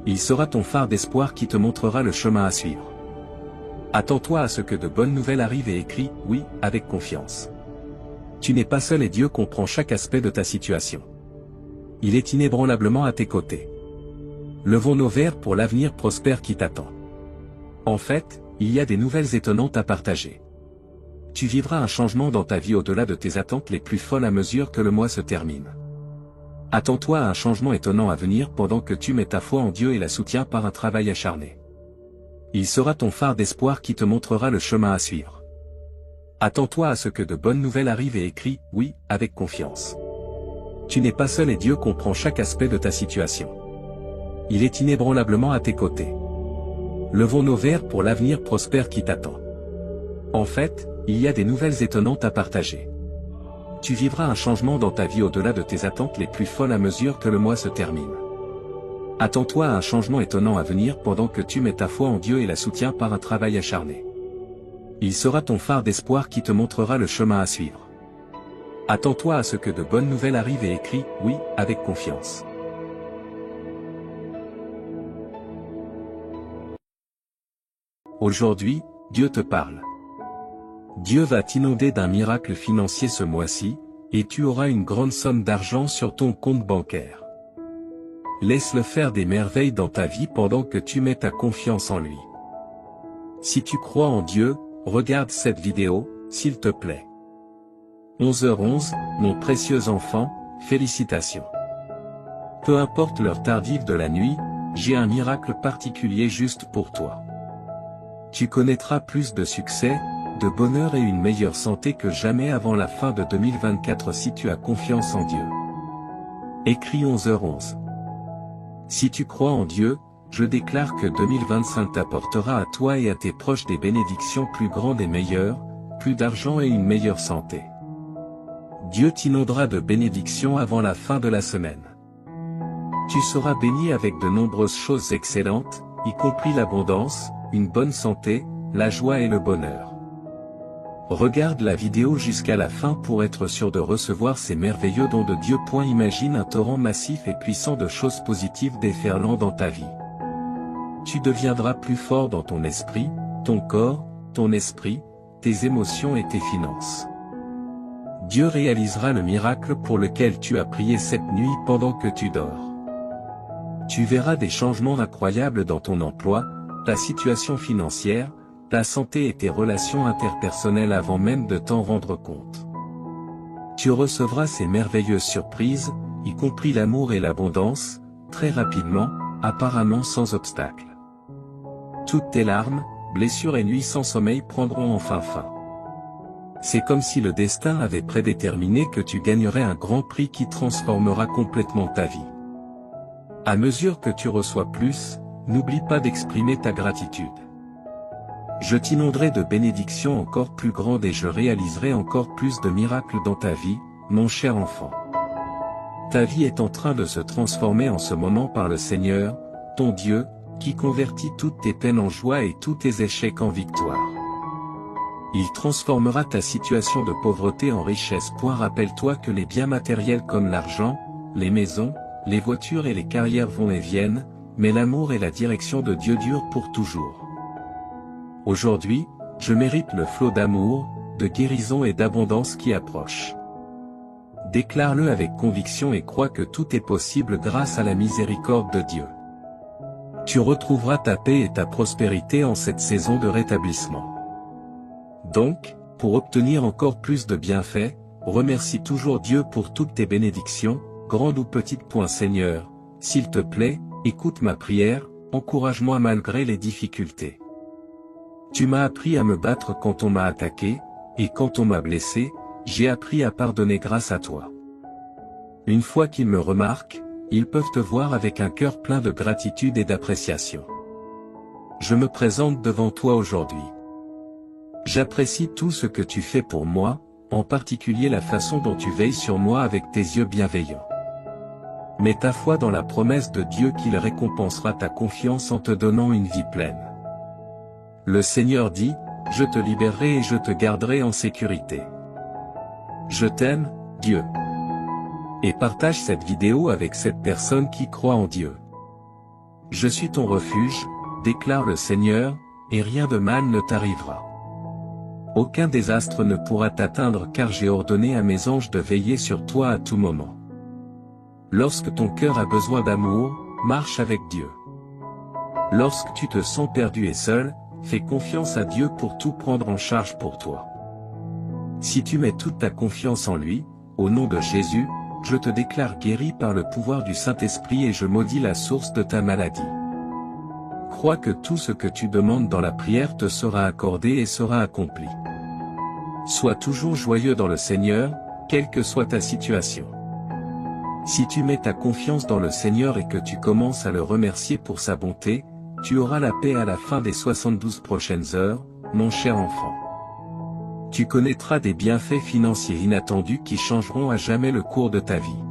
Il sera ton phare d'espoir qui te montrera le chemin à suivre. Attends-toi à ce que de bonnes nouvelles arrivent et écris « Oui » avec confiance. Tu n'es pas seul et Dieu comprend chaque aspect de ta situation. Il est inébranlablement à tes côtés. Levons nos verres pour l'avenir prospère qui t'attend. En fait, il y a des nouvelles étonnantes à partager. Tu vivras un changement dans ta vie au-delà de tes attentes les plus folles à mesure que le mois se termine. Attends-toi à un changement étonnant à venir pendant que tu mets ta foi en Dieu et la soutiens par un travail acharné. Il sera ton phare d'espoir qui te montrera le chemin à suivre. Attends-toi à ce que de bonnes nouvelles arrivent et écris « Oui » avec confiance. Tu n'es pas seul et Dieu comprend chaque aspect de ta situation. Il est inébranlablement à tes côtés. Levons nos verres pour l'avenir prospère qui t'attend. En fait, il y a des nouvelles étonnantes à partager. Tu vivras un changement dans ta vie au-delà de tes attentes les plus folles à mesure que le mois se termine. Attends-toi à un changement étonnant à venir pendant que tu mets ta foi en Dieu et la soutiens par un travail acharné. Il sera ton phare d'espoir qui te montrera le chemin à suivre. Attends-toi à ce que de bonnes nouvelles arrivent et écris « Oui » avec confiance. Aujourd'hui, Dieu te parle. Dieu va t'inonder d'un miracle financier ce mois-ci, et tu auras une grande somme d'argent sur ton compte bancaire. Laisse-le faire des merveilles dans ta vie pendant que tu mets ta confiance en lui. Si tu crois en Dieu, regarde cette vidéo, s'il te plaît. 11h11, mon précieux enfant, félicitations. Peu importe l'heure tardive de la nuit, j'ai un miracle particulier juste pour toi. Tu connaîtras plus de succès, de bonheur et une meilleure santé que jamais avant la fin de 2024 si tu as confiance en Dieu. Écris 11h11. Si tu crois en Dieu, je déclare que 2025 t'apportera à toi et à tes proches des bénédictions plus grandes et meilleures, plus d'argent et une meilleure santé. Dieu t'inondera de bénédictions avant la fin de la semaine. Tu seras béni avec de nombreuses choses excellentes, y compris l'abondance, une bonne santé, la joie et le bonheur. Regarde la vidéo jusqu'à la fin pour être sûr de recevoir ces merveilleux dons de Dieu. Imagine un torrent massif et puissant de choses positives déferlant dans ta vie. Tu deviendras plus fort dans ton esprit, ton corps, ton esprit, tes émotions et tes finances. Dieu réalisera le miracle pour lequel tu as prié cette nuit pendant que tu dors. Tu verras des changements incroyables dans ton emploi, ta situation financière, ta santé et tes relations interpersonnelles avant même de t'en rendre compte. Tu recevras ces merveilleuses surprises, y compris l'amour et l'abondance, très rapidement, apparemment sans obstacle. Toutes tes larmes, blessures et nuits sans sommeil prendront enfin fin. C'est comme si le destin avait prédéterminé que tu gagnerais un grand prix qui transformera complètement ta vie. À mesure que tu reçois plus, n'oublie pas d'exprimer ta gratitude. Je t'inonderai de bénédictions encore plus grandes et je réaliserai encore plus de miracles dans ta vie, mon cher enfant. Ta vie est en train de se transformer en ce moment par le Seigneur, ton Dieu, qui convertit toutes tes peines en joie et tous tes échecs en victoire. Il transformera ta situation de pauvreté en richesse. Rappelle-toi que les biens matériels comme l'argent, les maisons, les voitures et les carrières vont et viennent, mais l'amour et la direction de Dieu durent pour toujours. Aujourd'hui, je mérite le flot d'amour, de guérison et d'abondance qui approche. Déclare-le avec conviction et crois que tout est possible grâce à la miséricorde de Dieu. Tu retrouveras ta paix et ta prospérité en cette saison de rétablissement. Donc, pour obtenir encore plus de bienfaits, remercie toujours Dieu pour toutes tes bénédictions, grandes ou petites. Seigneur, s'il te plaît, écoute ma prière, encourage-moi malgré les difficultés. Tu m'as appris à me battre quand on m'a attaqué, et quand on m'a blessé, j'ai appris à pardonner grâce à toi. Une fois qu'ils me remarquent, ils peuvent te voir avec un cœur plein de gratitude et d'appréciation. Je me présente devant toi aujourd'hui. J'apprécie tout ce que tu fais pour moi, en particulier la façon dont tu veilles sur moi avec tes yeux bienveillants. Mets ta foi dans la promesse de Dieu qu'il récompensera ta confiance en te donnant une vie pleine. Le Seigneur dit, « Je te libérerai et je te garderai en sécurité. » Je t'aime, Dieu. Et partage cette vidéo avec cette personne qui croit en Dieu. Je suis ton refuge, déclare le Seigneur, et rien de mal ne t'arrivera. Aucun désastre ne pourra t'atteindre car j'ai ordonné à mes anges de veiller sur toi à tout moment. Lorsque ton cœur a besoin d'amour, marche avec Dieu. Lorsque tu te sens perdu et seul, fais confiance à Dieu pour tout prendre en charge pour toi. Si tu mets toute ta confiance en lui, au nom de Jésus, je te déclare guéri par le pouvoir du Saint-Esprit et je maudis la source de ta maladie. Crois que tout ce que tu demandes dans la prière te sera accordé et sera accompli. Sois toujours joyeux dans le Seigneur, quelle que soit ta situation. Si tu mets ta confiance dans le Seigneur et que tu commences à le remercier pour sa bonté, tu auras la paix à la fin des 72 prochaines heures, mon cher enfant. Tu connaîtras des bienfaits financiers inattendus qui changeront à jamais le cours de ta vie.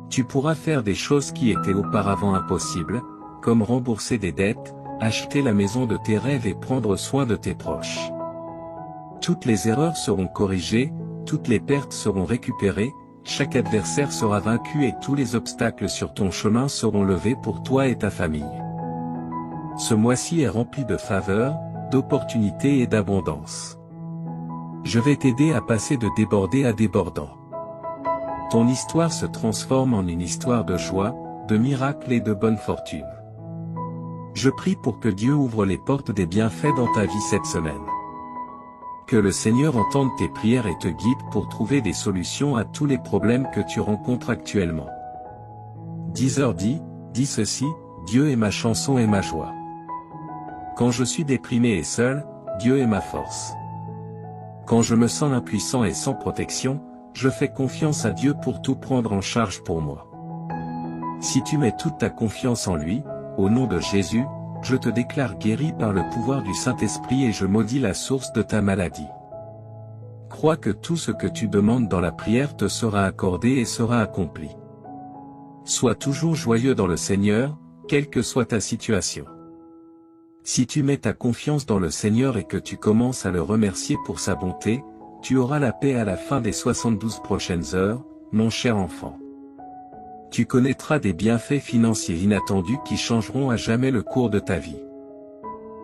Tu pourras faire des choses qui étaient auparavant impossibles, comme rembourser des dettes, acheter la maison de tes rêves et prendre soin de tes proches. Toutes les erreurs seront corrigées, toutes les pertes seront récupérées, chaque adversaire sera vaincu et tous les obstacles sur ton chemin seront levés pour toi et ta famille. Ce mois-ci est rempli de faveurs, d'opportunités et d'abondance. Je vais t'aider à passer de débordé à débordant. Ton histoire se transforme en une histoire de joie, de miracles et de bonne fortune. Je prie pour que Dieu ouvre les portes des bienfaits dans ta vie cette semaine. Que le Seigneur entende tes prières et te guide pour trouver des solutions à tous les problèmes que tu rencontres actuellement. 10h dit ceci, Dieu est ma chanson et ma joie. Quand je suis déprimé et seul, Dieu est ma force. Quand je me sens impuissant et sans protection, je fais confiance à Dieu pour tout prendre en charge pour moi. Si tu mets toute ta confiance en lui, au nom de Jésus, je te déclare guéri par le pouvoir du Saint-Esprit et je maudis la source de ta maladie. Crois que tout ce que tu demandes dans la prière te sera accordé et sera accompli. Sois toujours joyeux dans le Seigneur, quelle que soit ta situation. Si tu mets ta confiance dans le Seigneur et que tu commences à le remercier pour sa bonté, tu auras la paix à la fin des 72 prochaines heures, mon cher enfant. Tu connaîtras des bienfaits financiers inattendus qui changeront à jamais le cours de ta vie.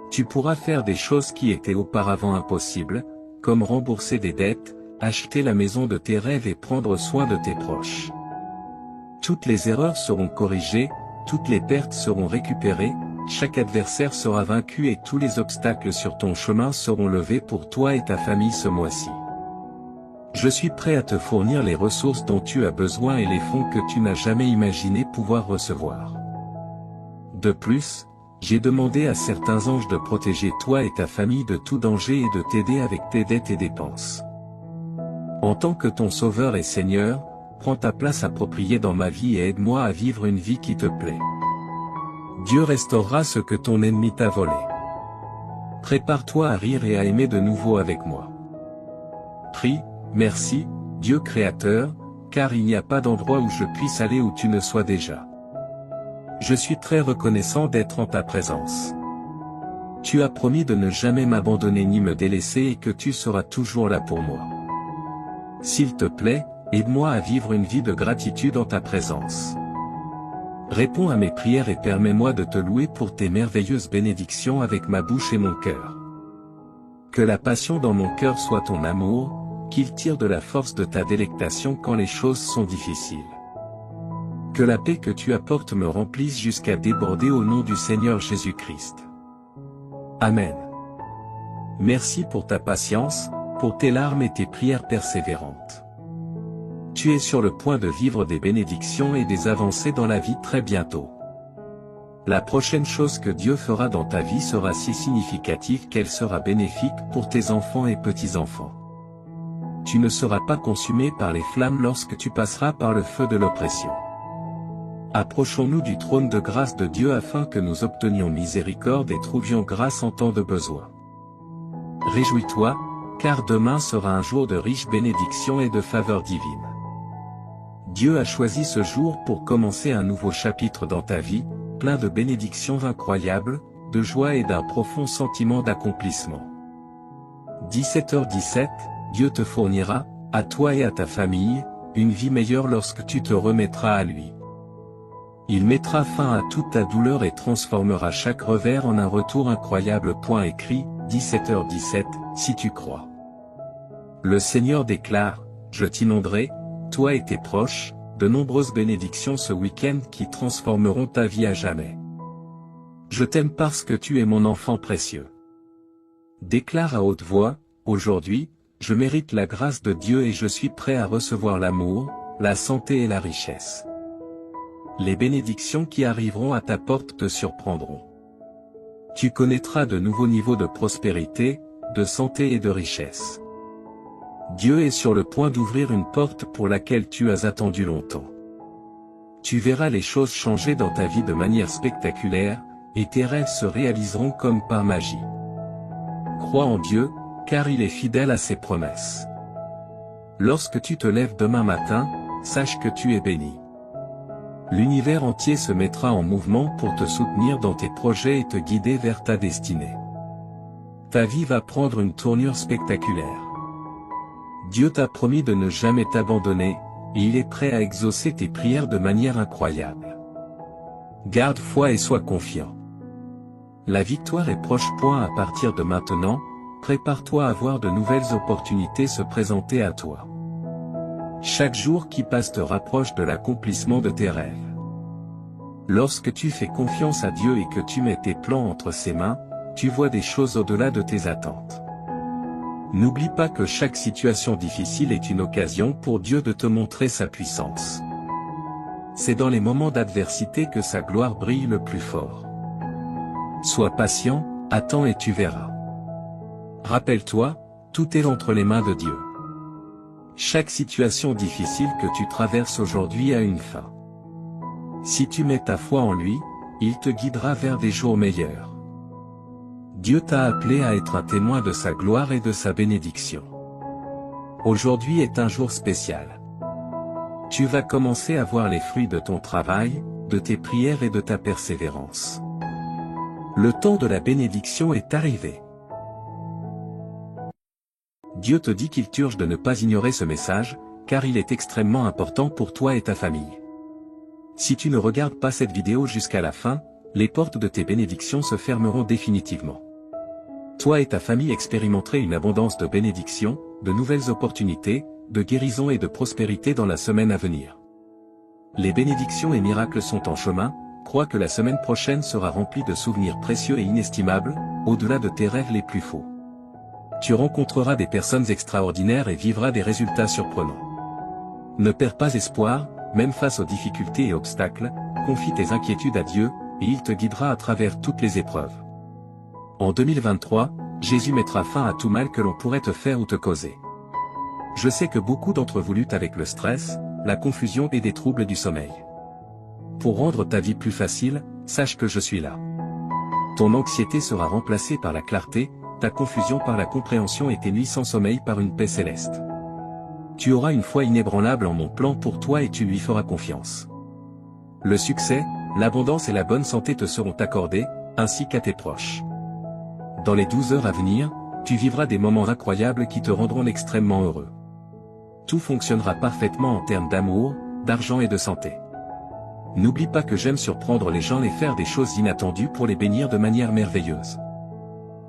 Tu pourras faire des choses qui étaient auparavant impossibles, comme rembourser des dettes, acheter la maison de tes rêves et prendre soin de tes proches. Toutes les erreurs seront corrigées, toutes les pertes seront récupérées, chaque adversaire sera vaincu et tous les obstacles sur ton chemin seront levés pour toi et ta famille ce mois-ci. Je suis prêt à te fournir les ressources dont tu as besoin et les fonds que tu n'as jamais imaginé pouvoir recevoir. De plus, j'ai demandé à certains anges de protéger toi et ta famille de tout danger et de t'aider avec tes dettes et dépenses. En tant que ton Sauveur et Seigneur, prends ta place appropriée dans ma vie et aide-moi à vivre une vie qui te plaît. Dieu restaurera ce que ton ennemi t'a volé. Prépare-toi à rire et à aimer de nouveau avec moi. Prie, merci, Dieu Créateur, car il n'y a pas d'endroit où je puisse aller où tu ne sois déjà. Je suis très reconnaissant d'être en ta présence. Tu as promis de ne jamais m'abandonner ni me délaisser et que tu seras toujours là pour moi. S'il te plaît, aide-moi à vivre une vie de gratitude en ta présence. Réponds à mes prières et permets-moi de te louer pour tes merveilleuses bénédictions avec ma bouche et mon cœur. Que la passion dans mon cœur soit ton amour, qu'il tire de la force de ta délectation quand les choses sont difficiles. Que la paix que tu apportes me remplisse jusqu'à déborder au nom du Seigneur Jésus-Christ. Amen. Merci pour ta patience, pour tes larmes et tes prières persévérantes. Tu es sur le point de vivre des bénédictions et des avancées dans la vie très bientôt. La prochaine chose que Dieu fera dans ta vie sera si significative qu'elle sera bénéfique pour tes enfants et petits-enfants. Tu ne seras pas consumé par les flammes lorsque tu passeras par le feu de l'oppression. Approchons-nous du trône de grâce de Dieu afin que nous obtenions miséricorde et trouvions grâce en temps de besoin. Réjouis-toi, car demain sera un jour de riches bénédictions et de faveurs divines. Dieu a choisi ce jour pour commencer un nouveau chapitre dans ta vie, plein de bénédictions incroyables, de joie et d'un profond sentiment d'accomplissement. 17h17, Dieu te fournira, à toi et à ta famille, une vie meilleure lorsque tu te remettras à lui. Il mettra fin à toute ta douleur et transformera chaque revers en un retour incroyable. Écrit, 17h17, si tu crois. Le Seigneur déclare, je t'inonderai, toi et tes proches, de nombreuses bénédictions ce week-end qui transformeront ta vie à jamais. Je t'aime parce que tu es mon enfant précieux. Déclare à haute voix, aujourd'hui, je mérite la grâce de Dieu et je suis prêt à recevoir l'amour, la santé et la richesse. Les bénédictions qui arriveront à ta porte te surprendront. Tu connaîtras de nouveaux niveaux de prospérité, de santé et de richesse. Dieu est sur le point d'ouvrir une porte pour laquelle tu as attendu longtemps. Tu verras les choses changer dans ta vie de manière spectaculaire, et tes rêves se réaliseront comme par magie. Crois en Dieu, car il est fidèle à ses promesses. Lorsque tu te lèves demain matin, sache que tu es béni. L'univers entier se mettra en mouvement pour te soutenir dans tes projets et te guider vers ta destinée. Ta vie va prendre une tournure spectaculaire. Dieu t'a promis de ne jamais t'abandonner, et il est prêt à exaucer tes prières de manière incroyable. Garde foi et sois confiant. La victoire est proche. À partir de maintenant, prépare-toi à voir de nouvelles opportunités se présenter à toi. Chaque jour qui passe te rapproche de l'accomplissement de tes rêves. Lorsque tu fais confiance à Dieu et que tu mets tes plans entre ses mains, tu vois des choses au-delà de tes attentes. N'oublie pas que chaque situation difficile est une occasion pour Dieu de te montrer sa puissance. C'est dans les moments d'adversité que sa gloire brille le plus fort. Sois patient, attends et tu verras. Rappelle-toi, tout est entre les mains de Dieu. Chaque situation difficile que tu traverses aujourd'hui a une fin. Si tu mets ta foi en lui, il te guidera vers des jours meilleurs. Dieu t'a appelé à être un témoin de sa gloire et de sa bénédiction. Aujourd'hui est un jour spécial. Tu vas commencer à voir les fruits de ton travail, de tes prières et de ta persévérance. Le temps de la bénédiction est arrivé. Dieu te dit qu'il t'urge de ne pas ignorer ce message, car il est extrêmement important pour toi et ta famille. Si tu ne regardes pas cette vidéo jusqu'à la fin, les portes de tes bénédictions se fermeront définitivement. Toi et ta famille expérimenterez une abondance de bénédictions, de nouvelles opportunités, de guérison et de prospérité dans la semaine à venir. Les bénédictions et miracles sont en chemin, crois que la semaine prochaine sera remplie de souvenirs précieux et inestimables, au-delà de tes rêves les plus faux. Tu rencontreras des personnes extraordinaires et vivras des résultats surprenants. Ne perds pas espoir, même face aux difficultés et obstacles, confie tes inquiétudes à Dieu, et il te guidera à travers toutes les épreuves. En 2023, Jésus mettra fin à tout mal que l'on pourrait te faire ou te causer. Je sais que beaucoup d'entre vous luttent avec le stress, la confusion et des troubles du sommeil. Pour rendre ta vie plus facile, sache que je suis là. Ton anxiété sera remplacée par la clarté, ta confusion par la compréhension et tes nuits sans sommeil par une paix céleste. Tu auras une foi inébranlable en mon plan pour toi et tu lui feras confiance. Le succès, l'abondance et la bonne santé te seront accordés, ainsi qu'à tes proches. Dans les 12 heures à venir, tu vivras des moments incroyables qui te rendront extrêmement heureux. Tout fonctionnera parfaitement en termes d'amour, d'argent et de santé. N'oublie pas que j'aime surprendre les gens et faire des choses inattendues pour les bénir de manière merveilleuse.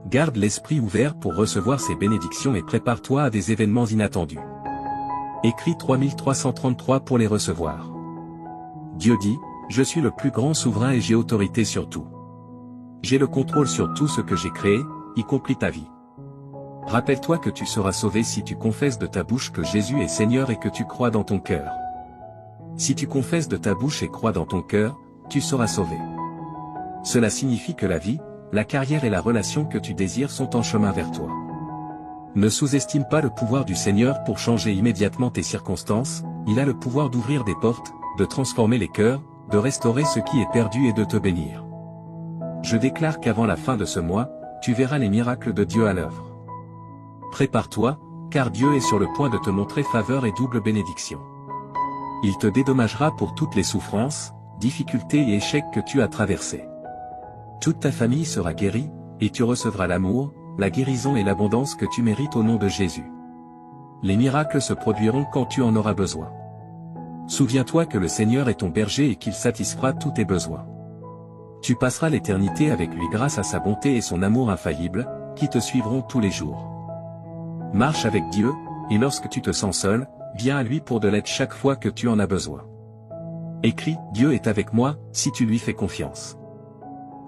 Garde l'esprit ouvert pour recevoir ces bénédictions et prépare-toi à des événements inattendus. Écris 3333 pour les recevoir. Dieu dit, je suis le plus grand souverain et j'ai autorité sur tout. J'ai le contrôle sur tout ce que j'ai créé, y compris ta vie. Rappelle-toi que tu seras sauvé si tu confesses de ta bouche que Jésus est Seigneur et que tu crois dans ton cœur. Si tu confesses de ta bouche et crois dans ton cœur, tu seras sauvé. Cela signifie que la vie, la carrière et la relation que tu désires sont en chemin vers toi. Ne sous-estime pas le pouvoir du Seigneur pour changer immédiatement tes circonstances, il a le pouvoir d'ouvrir des portes, de transformer les cœurs, de restaurer ce qui est perdu et de te bénir. Je déclare qu'avant la fin de ce mois, tu verras les miracles de Dieu à l'œuvre. Prépare-toi, car Dieu est sur le point de te montrer faveur et double bénédiction. Il te dédommagera pour toutes les souffrances, difficultés et échecs que tu as traversés. Toute ta famille sera guérie, et tu recevras l'amour, la guérison et l'abondance que tu mérites au nom de Jésus. Les miracles se produiront quand tu en auras besoin. Souviens-toi que le Seigneur est ton berger et qu'il satisfera tous tes besoins. Tu passeras l'éternité avec lui grâce à sa bonté et son amour infaillible, qui te suivront tous les jours. Marche avec Dieu, et lorsque tu te sens seul, viens à lui pour de l'aide chaque fois que tu en as besoin. Écris, Dieu est avec moi, si tu lui fais confiance.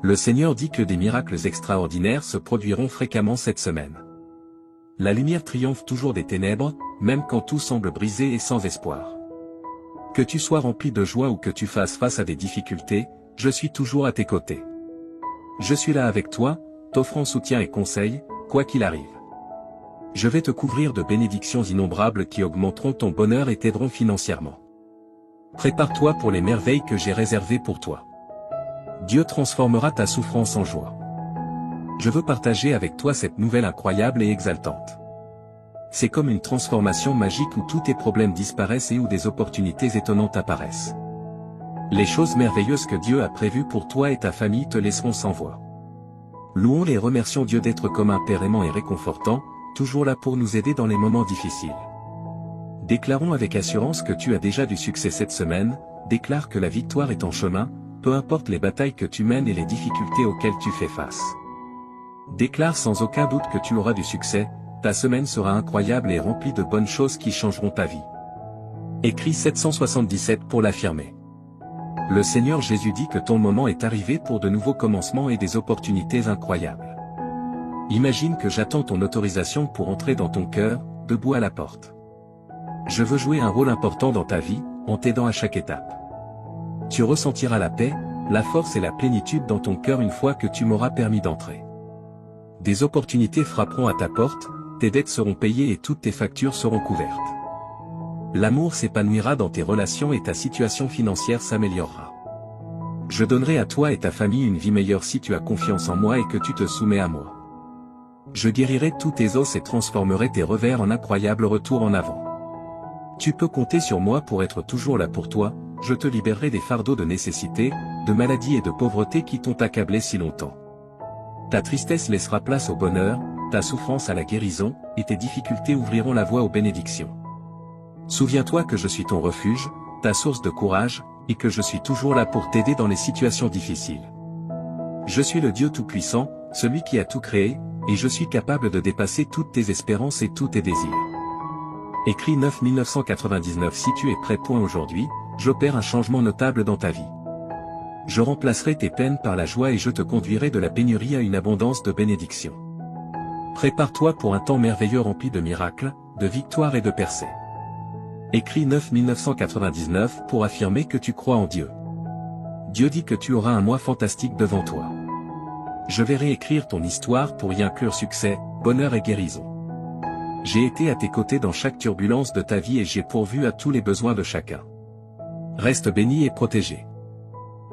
Le Seigneur dit que des miracles extraordinaires se produiront fréquemment cette semaine. La lumière triomphe toujours des ténèbres, même quand tout semble brisé et sans espoir. Que tu sois rempli de joie ou que tu fasses face à des difficultés, je suis toujours à tes côtés. Je suis là avec toi, t'offrant soutien et conseil, quoi qu'il arrive. Je vais te couvrir de bénédictions innombrables qui augmenteront ton bonheur et t'aideront financièrement. Prépare-toi pour les merveilles que j'ai réservées pour toi. Dieu transformera ta souffrance en joie. Je veux partager avec toi cette nouvelle incroyable et exaltante. C'est comme une transformation magique où tous tes problèmes disparaissent et où des opportunités étonnantes apparaissent. Les choses merveilleuses que Dieu a prévues pour toi et ta famille te laisseront sans voix. Louons et remercions Dieu d'être comme un Père aimant et réconfortant, toujours là pour nous aider dans les moments difficiles. Déclarons avec assurance que tu as déjà du succès cette semaine, déclare que la victoire est en chemin, peu importe les batailles que tu mènes et les difficultés auxquelles tu fais face. Déclare sans aucun doute que tu auras du succès, ta semaine sera incroyable et remplie de bonnes choses qui changeront ta vie. Écris 777 pour l'affirmer. Le Seigneur Jésus dit que ton moment est arrivé pour de nouveaux commencements et des opportunités incroyables. Imagine que j'attends ton autorisation pour entrer dans ton cœur, debout à la porte. Je veux jouer un rôle important dans ta vie, en t'aidant à chaque étape. Tu ressentiras la paix, la force et la plénitude dans ton cœur une fois que tu m'auras permis d'entrer. Des opportunités frapperont à ta porte, tes dettes seront payées et toutes tes factures seront couvertes. L'amour s'épanouira dans tes relations et ta situation financière s'améliorera. Je donnerai à toi et ta famille une vie meilleure si tu as confiance en moi et que tu te soumets à moi. Je guérirai tous tes os et transformerai tes revers en incroyables retours en avant. Tu peux compter sur moi pour être toujours là pour toi, je te libérerai des fardeaux de nécessité, de maladie et de pauvreté qui t'ont accablé si longtemps. Ta tristesse laissera place au bonheur, ta souffrance à la guérison, et tes difficultés ouvriront la voie aux bénédictions. Souviens-toi que je suis ton refuge, ta source de courage, et que je suis toujours là pour t'aider dans les situations difficiles. Je suis le Dieu Tout-Puissant, celui qui a tout créé, et je suis capable de dépasser toutes tes espérances et tous tes désirs. Écris 9 1999 si tu es prêt. Aujourd'hui, j'opère un changement notable dans ta vie. Je remplacerai tes peines par la joie et je te conduirai de la pénurie à une abondance de bénédictions. Prépare-toi pour un temps merveilleux rempli de miracles, de victoires et de percées. Écrit 9 1999 pour affirmer que tu crois en Dieu. Dieu dit que tu auras un mois fantastique devant toi. Je vais réécrire ton histoire pour y inclure succès, bonheur et guérison. J'ai été à tes côtés dans chaque turbulence de ta vie et j'ai pourvu à tous les besoins de chacun. Reste béni et protégé.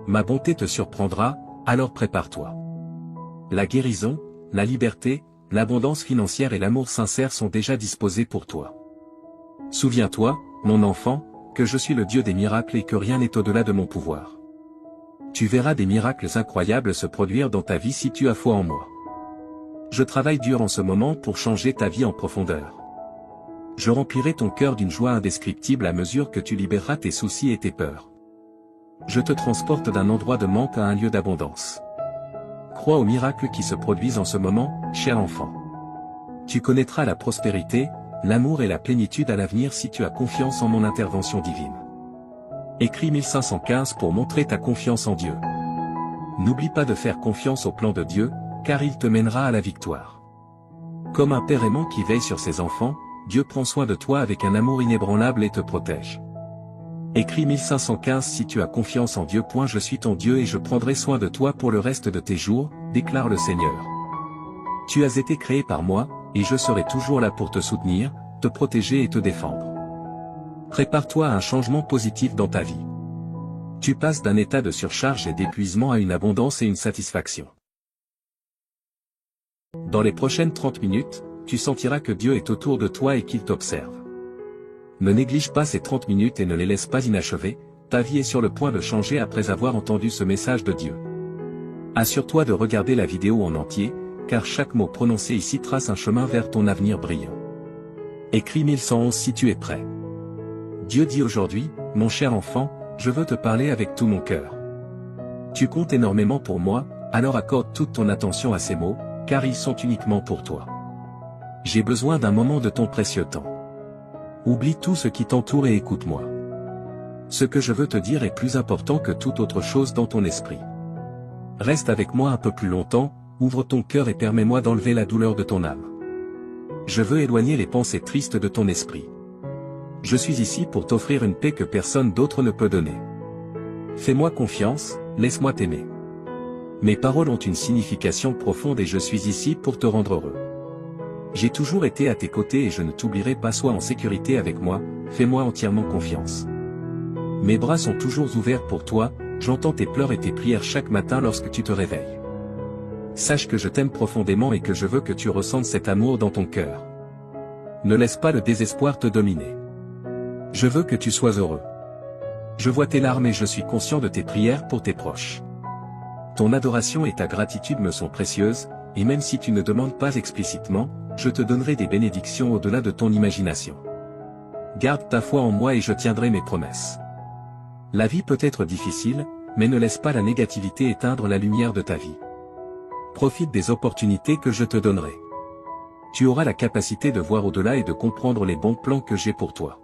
Ma bonté te surprendra, alors prépare-toi. La guérison, la liberté, l'abondance financière et l'amour sincère sont déjà disposés pour toi. Souviens-toi, mon enfant, que je suis le Dieu des miracles et que rien n'est au-delà de mon pouvoir. Tu verras des miracles incroyables se produire dans ta vie si tu as foi en moi. Je travaille dur en ce moment pour changer ta vie en profondeur. Je remplirai ton cœur d'une joie indescriptible à mesure que tu libéreras tes soucis et tes peurs. Je te transporte d'un endroit de manque à un lieu d'abondance. Crois aux miracles qui se produisent en ce moment, cher enfant. Tu connaîtras la prospérité, l'amour et la plénitude à l'avenir si tu as confiance en mon intervention divine. Écris 1515 pour montrer ta confiance en Dieu. N'oublie pas de faire confiance au plan de Dieu, car il te mènera à la victoire. Comme un père aimant qui veille sur ses enfants, Dieu prend soin de toi avec un amour inébranlable et te protège. Écris 1515 si tu as confiance en Dieu. Je suis ton Dieu et je prendrai soin de toi pour le reste de tes jours, déclare le Seigneur. Tu as été créé par moi, et je serai toujours là pour te soutenir, te protéger et te défendre. Prépare-toi à un changement positif dans ta vie. Tu passes d'un état de surcharge et d'épuisement à une abondance et une satisfaction. Dans les prochaines 30 minutes, tu sentiras que Dieu est autour de toi et qu'il t'observe. Ne néglige pas ces 30 minutes et ne les laisse pas inachevées, ta vie est sur le point de changer après avoir entendu ce message de Dieu. Assure-toi de regarder la vidéo en entier, car chaque mot prononcé ici trace un chemin vers ton avenir brillant. Écris 1111 si tu es prêt. Dieu dit aujourd'hui, mon cher enfant, je veux te parler avec tout mon cœur. Tu comptes énormément pour moi, alors accorde toute ton attention à ces mots, car ils sont uniquement pour toi. J'ai besoin d'un moment de ton précieux temps. Oublie tout ce qui t'entoure et écoute-moi. Ce que je veux te dire est plus important que toute autre chose dans ton esprit. Reste avec moi un peu plus longtemps, ouvre ton cœur et permets-moi d'enlever la douleur de ton âme. Je veux éloigner les pensées tristes de ton esprit. Je suis ici pour t'offrir une paix que personne d'autre ne peut donner. Fais-moi confiance, laisse-moi t'aimer. Mes paroles ont une signification profonde et je suis ici pour te rendre heureux. J'ai toujours été à tes côtés et je ne t'oublierai pas. Sois en sécurité avec moi, fais-moi entièrement confiance. Mes bras sont toujours ouverts pour toi, j'entends tes pleurs et tes prières chaque matin lorsque tu te réveilles. Sache que je t'aime profondément et que je veux que tu ressentes cet amour dans ton cœur. Ne laisse pas le désespoir te dominer. Je veux que tu sois heureux. Je vois tes larmes et je suis conscient de tes prières pour tes proches. Ton adoration et ta gratitude me sont précieuses, et même si tu ne demandes pas explicitement, je te donnerai des bénédictions au-delà de ton imagination. Garde ta foi en moi et je tiendrai mes promesses. La vie peut être difficile, mais ne laisse pas la négativité éteindre la lumière de ta vie. Profite des opportunités que je te donnerai. Tu auras la capacité de voir au-delà et de comprendre les bons plans que j'ai pour toi.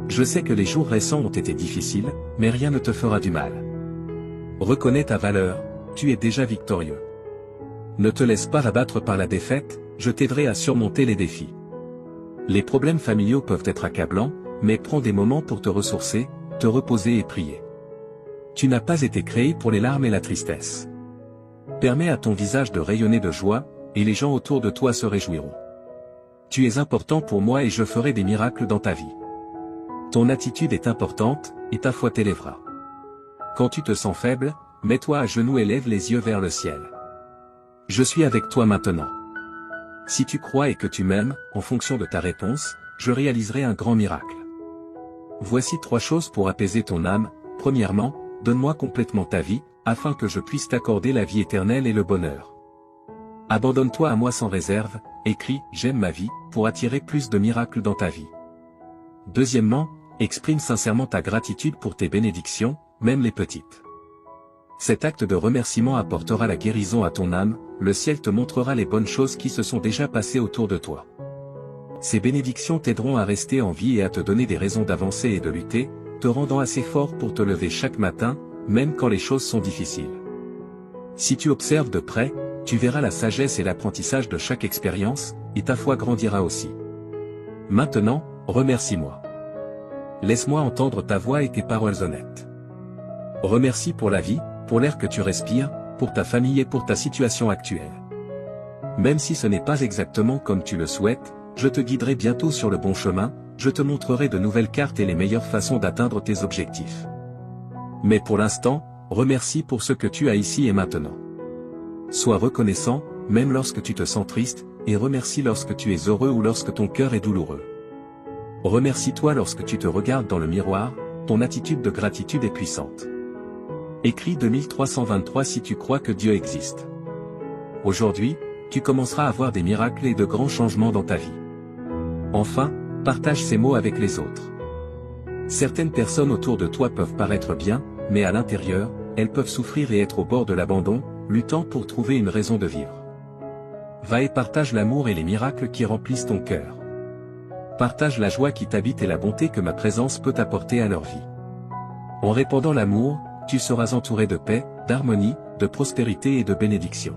Je sais que les jours récents ont été difficiles, mais rien ne te fera du mal. Reconnais ta valeur, tu es déjà victorieux. Ne te laisse pas abattre par la défaite, je t'aiderai à surmonter les défis. Les problèmes familiaux peuvent être accablants, mais prends des moments pour te ressourcer, te reposer et prier. Tu n'as pas été créé pour les larmes et la tristesse. Permets à ton visage de rayonner de joie, et les gens autour de toi se réjouiront. Tu es important pour moi et je ferai des miracles dans ta vie. Ton attitude est importante, et ta foi t'élèvera. Quand tu te sens faible, mets-toi à genoux et lève les yeux vers le ciel. Je suis avec toi maintenant. Si tu crois et que tu m'aimes, en fonction de ta réponse, je réaliserai un grand miracle. Voici 3 choses pour apaiser ton âme. Premièrement, donne-moi complètement ta vie, afin que je puisse t'accorder la vie éternelle et le bonheur. Abandonne-toi à moi sans réserve, écris « J'aime ma vie » pour attirer plus de miracles dans ta vie. Deuxièmement, exprime sincèrement ta gratitude pour tes bénédictions, même les petites. Cet acte de remerciement apportera la guérison à ton âme, le ciel te montrera les bonnes choses qui se sont déjà passées autour de toi. Ces bénédictions t'aideront à rester en vie et à te donner des raisons d'avancer et de lutter, te rendant assez fort pour te lever chaque matin, même quand les choses sont difficiles. Si tu observes de près, tu verras la sagesse et l'apprentissage de chaque expérience, et ta foi grandira aussi. Maintenant, remercie-moi. Laisse-moi entendre ta voix et tes paroles honnêtes. Remercie pour la vie, pour l'air que tu respires, pour ta famille et pour ta situation actuelle. Même si ce n'est pas exactement comme tu le souhaites, je te guiderai bientôt sur le bon chemin, je te montrerai de nouvelles cartes et les meilleures façons d'atteindre tes objectifs. Mais pour l'instant, remercie pour ce que tu as ici et maintenant. Sois reconnaissant, même lorsque tu te sens triste, et remercie lorsque tu es heureux ou lorsque ton cœur est douloureux. Remercie-toi lorsque tu te regardes dans le miroir, ton attitude de gratitude est puissante. Écris 2323 si tu crois que Dieu existe. Aujourd'hui, tu commenceras à voir des miracles et de grands changements dans ta vie. Enfin, partage ces mots avec les autres. Certaines personnes autour de toi peuvent paraître bien, mais à l'intérieur, elles peuvent souffrir et être au bord de l'abandon, luttant pour trouver une raison de vivre. Va et partage l'amour et les miracles qui remplissent ton cœur. Partage la joie qui t'habite et la bonté que ma présence peut apporter à leur vie. En répandant l'amour, tu seras entouré de paix, d'harmonie, de prospérité et de bénédiction.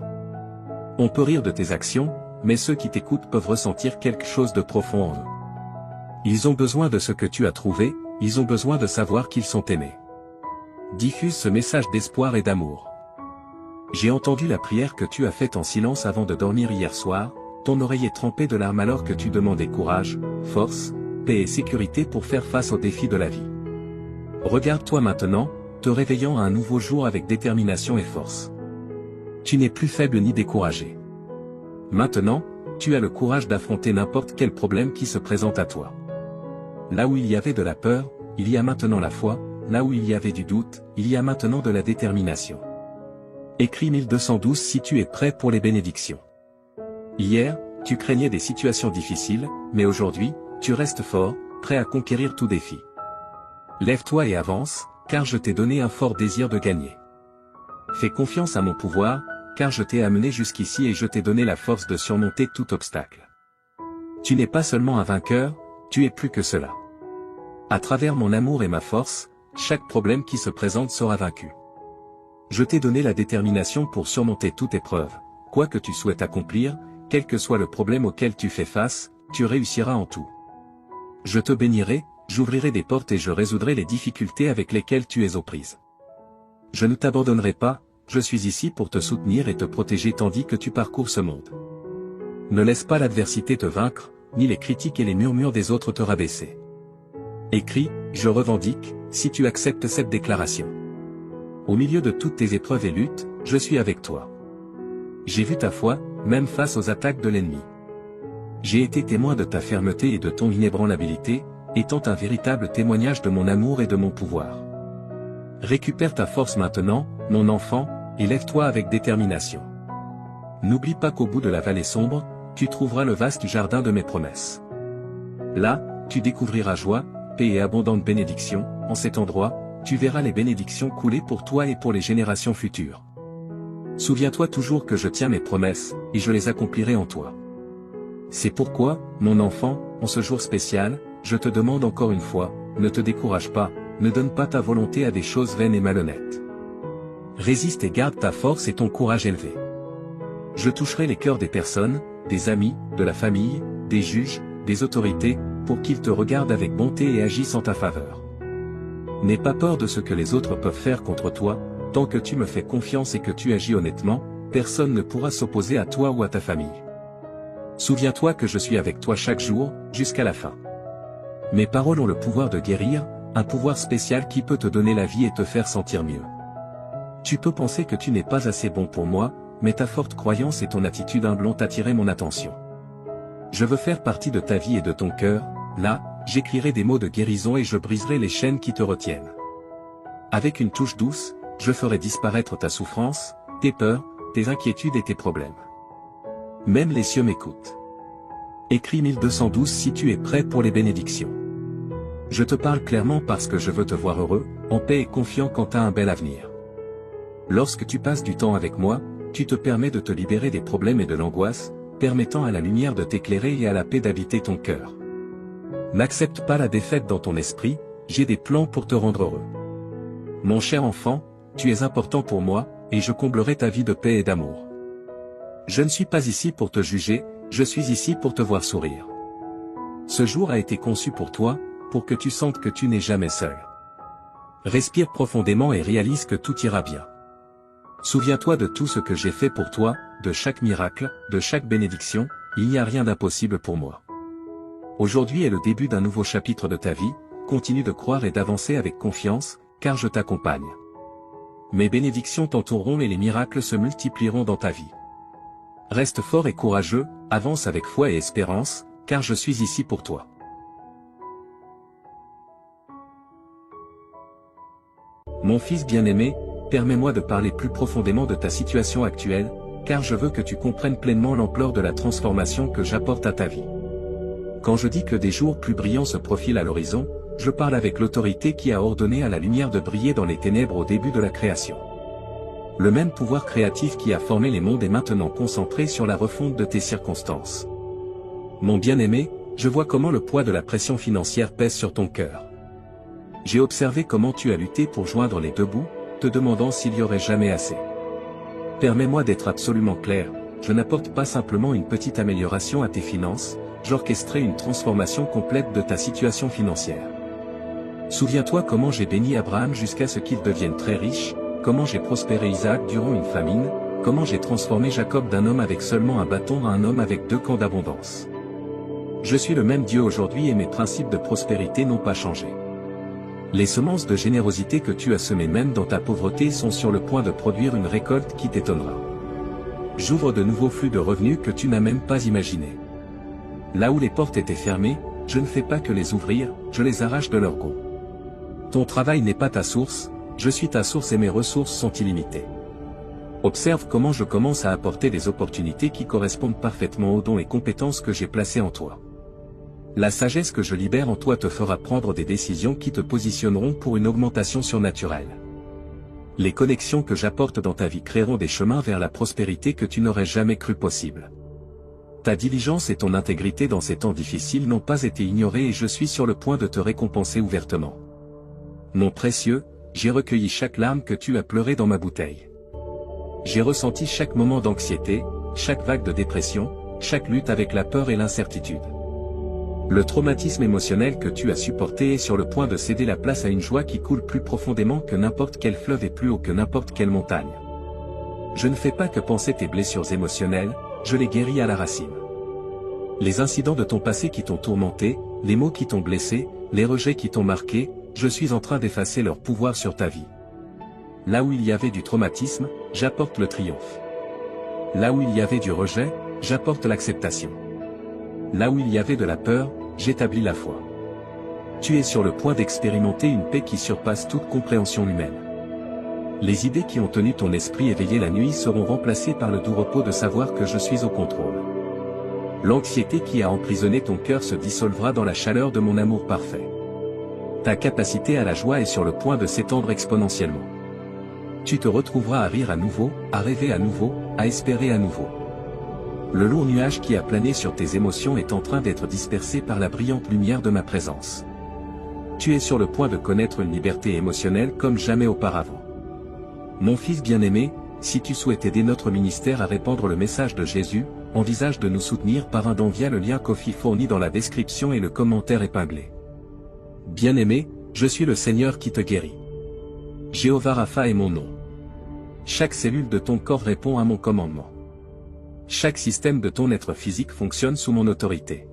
On peut rire de tes actions, mais ceux qui t'écoutent peuvent ressentir quelque chose de profond en eux. Ils ont besoin de ce que tu as trouvé, ils ont besoin de savoir qu'ils sont aimés. Diffuse ce message d'espoir et d'amour. J'ai entendu la prière que tu as faite en silence avant de dormir hier soir, ton oreille est trempée de larmes alors que tu demandais courage, force, paix et sécurité pour faire face aux défis de la vie. Regarde-toi maintenant, te réveillant à un nouveau jour avec détermination et force. Tu n'es plus faible ni découragé. Maintenant, tu as le courage d'affronter n'importe quel problème qui se présente à toi. Là où il y avait de la peur, il y a maintenant la foi, là où il y avait du doute, il y a maintenant de la détermination. Écris 1212 si tu es prêt pour les bénédictions. Hier, tu craignais des situations difficiles, mais aujourd'hui, tu restes fort, prêt à conquérir tout défi. Lève-toi et avance, car je t'ai donné un fort désir de gagner. Fais confiance à mon pouvoir, car je t'ai amené jusqu'ici et je t'ai donné la force de surmonter tout obstacle. Tu n'es pas seulement un vainqueur, tu es plus que cela. À travers mon amour et ma force, chaque problème qui se présente sera vaincu. Je t'ai donné la détermination pour surmonter toute épreuve, quoi que tu souhaites accomplir, quel que soit le problème auquel tu fais face, tu réussiras en tout. Je te bénirai, j'ouvrirai des portes et je résoudrai les difficultés avec lesquelles tu es aux prises. Je ne t'abandonnerai pas, je suis ici pour te soutenir et te protéger tandis que tu parcours ce monde. Ne laisse pas l'adversité te vaincre, ni les critiques et les murmures des autres te rabaisser. Écris, je revendique, si tu acceptes cette déclaration. Au milieu de toutes tes épreuves et luttes, je suis avec toi. J'ai vu ta foi, même face aux attaques de l'ennemi. J'ai été témoin de ta fermeté et de ton inébranlabilité, étant un véritable témoignage de mon amour et de mon pouvoir. Récupère ta force maintenant, mon enfant, et lève-toi avec détermination. N'oublie pas qu'au bout de la vallée sombre, tu trouveras le vaste jardin de mes promesses. Là, tu découvriras joie, paix et abondante bénédiction, en cet endroit, tu verras les bénédictions couler pour toi et pour les générations futures. Souviens-toi toujours que je tiens mes promesses, et je les accomplirai en toi. C'est pourquoi, mon enfant, en ce jour spécial, je te demande encore une fois, ne te décourage pas, ne donne pas ta volonté à des choses vaines et malhonnêtes. Résiste et garde ta force et ton courage élevé. Je toucherai les cœurs des personnes, des amis, de la famille, des juges, des autorités, pour qu'ils te regardent avec bonté et agissent en ta faveur. N'aie pas peur de ce que les autres peuvent faire contre toi, tant que tu me fais confiance et que tu agis honnêtement, personne ne pourra s'opposer à toi ou à ta famille. Souviens-toi que je suis avec toi chaque jour, jusqu'à la fin. Mes paroles ont le pouvoir de guérir, un pouvoir spécial qui peut te donner la vie et te faire sentir mieux. Tu peux penser que tu n'es pas assez bon pour moi, mais ta forte croyance et ton attitude humble ont attiré mon attention. Je veux faire partie de ta vie et de ton cœur, là, j'écrirai des mots de guérison et je briserai les chaînes qui te retiennent. Avec une touche douce, je ferai disparaître ta souffrance, tes peurs, tes inquiétudes et tes problèmes. Même les cieux m'écoutent. Écris 1212 si tu es prêt pour les bénédictions. Je te parle clairement parce que je veux te voir heureux, en paix et confiant quant à un bel avenir. Lorsque tu passes du temps avec moi, tu te permets de te libérer des problèmes et de l'angoisse, permettant à la lumière de t'éclairer et à la paix d'habiter ton cœur. N'accepte pas la défaite dans ton esprit, j'ai des plans pour te rendre heureux. Mon cher enfant, tu es important pour moi, et je comblerai ta vie de paix et d'amour. Je ne suis pas ici pour te juger, je suis ici pour te voir sourire. Ce jour a été conçu pour toi, pour que tu sentes que tu n'es jamais seul. Respire profondément et réalise que tout ira bien. Souviens-toi de tout ce que j'ai fait pour toi, de chaque miracle, de chaque bénédiction, il n'y a rien d'impossible pour moi. Aujourd'hui est le début d'un nouveau chapitre de ta vie, continue de croire et d'avancer avec confiance, car je t'accompagne. Mes bénédictions t'entoureront et les miracles se multiplieront dans ta vie. Reste fort et courageux, avance avec foi et espérance, car je suis ici pour toi. Mon fils bien-aimé, permets-moi de parler plus profondément de ta situation actuelle, car je veux que tu comprennes pleinement l'ampleur de la transformation que j'apporte à ta vie. Quand je dis que des jours plus brillants se profilent à l'horizon, je parle avec l'autorité qui a ordonné à la lumière de briller dans les ténèbres au début de la création. Le même pouvoir créatif qui a formé les mondes est maintenant concentré sur la refonte de tes circonstances. Mon bien-aimé, je vois comment le poids de la pression financière pèse sur ton cœur. J'ai observé comment tu as lutté pour joindre les deux bouts, te demandant s'il y aurait jamais assez. Permets-moi d'être absolument clair, je n'apporte pas simplement une petite amélioration à tes finances, j'orchestrerai une transformation complète de ta situation financière. Souviens-toi comment j'ai béni Abraham jusqu'à ce qu'il devienne très riche, comment j'ai prospéré Isaac durant une famine, comment j'ai transformé Jacob d'un homme avec seulement un bâton à un homme avec 2 camps d'abondance. Je suis le même Dieu aujourd'hui et mes principes de prospérité n'ont pas changé. Les semences de générosité que tu as semées même dans ta pauvreté sont sur le point de produire une récolte qui t'étonnera. J'ouvre de nouveaux flux de revenus que tu n'as même pas imaginés. Là où les portes étaient fermées, je ne fais pas que les ouvrir, je les arrache de leur gonds. Ton travail n'est pas ta source, je suis ta source et mes ressources sont illimitées. Observe comment je commence à apporter des opportunités qui correspondent parfaitement aux dons et compétences que j'ai placés en toi. La sagesse que je libère en toi te fera prendre des décisions qui te positionneront pour une augmentation surnaturelle. Les connexions que j'apporte dans ta vie créeront des chemins vers la prospérité que tu n'aurais jamais cru possible. Ta diligence et ton intégrité dans ces temps difficiles n'ont pas été ignorées et je suis sur le point de te récompenser ouvertement. Mon précieux, j'ai recueilli chaque larme que tu as pleurée dans ma bouteille. J'ai ressenti chaque moment d'anxiété, chaque vague de dépression, chaque lutte avec la peur et l'incertitude. Le traumatisme émotionnel que tu as supporté est sur le point de céder la place à une joie qui coule plus profondément que n'importe quel fleuve et plus haut que n'importe quelle montagne. Je ne fais pas que penser tes blessures émotionnelles, je les guéris à la racine. Les incidents de ton passé qui t'ont tourmenté, les mots qui t'ont blessé, les rejets qui t'ont marqué, je suis en train d'effacer leur pouvoir sur ta vie. Là où il y avait du traumatisme, j'apporte le triomphe. Là où il y avait du rejet, j'apporte l'acceptation. Là où il y avait de la peur, j'établis la foi. Tu es sur le point d'expérimenter une paix qui surpasse toute compréhension humaine. Les idées qui ont tenu ton esprit éveillé la nuit seront remplacées par le doux repos de savoir que je suis au contrôle. L'anxiété qui a emprisonné ton cœur se dissolvera dans la chaleur de mon amour parfait. Ta capacité à la joie est sur le point de s'étendre exponentiellement. Tu te retrouveras à rire à nouveau, à rêver à nouveau, à espérer à nouveau. Le lourd nuage qui a plané sur tes émotions est en train d'être dispersé par la brillante lumière de ma présence. Tu es sur le point de connaître une liberté émotionnelle comme jamais auparavant. Mon fils bien-aimé, si tu souhaites aider notre ministère à répandre le message de Jésus, envisage de nous soutenir par un don via le lien Ko-fi fourni dans la description et le commentaire épinglé. Bien-aimé, je suis le Seigneur qui te guérit. Jéhovah Rapha est mon nom. Chaque cellule de ton corps répond à mon commandement. Chaque système de ton être physique fonctionne sous mon autorité.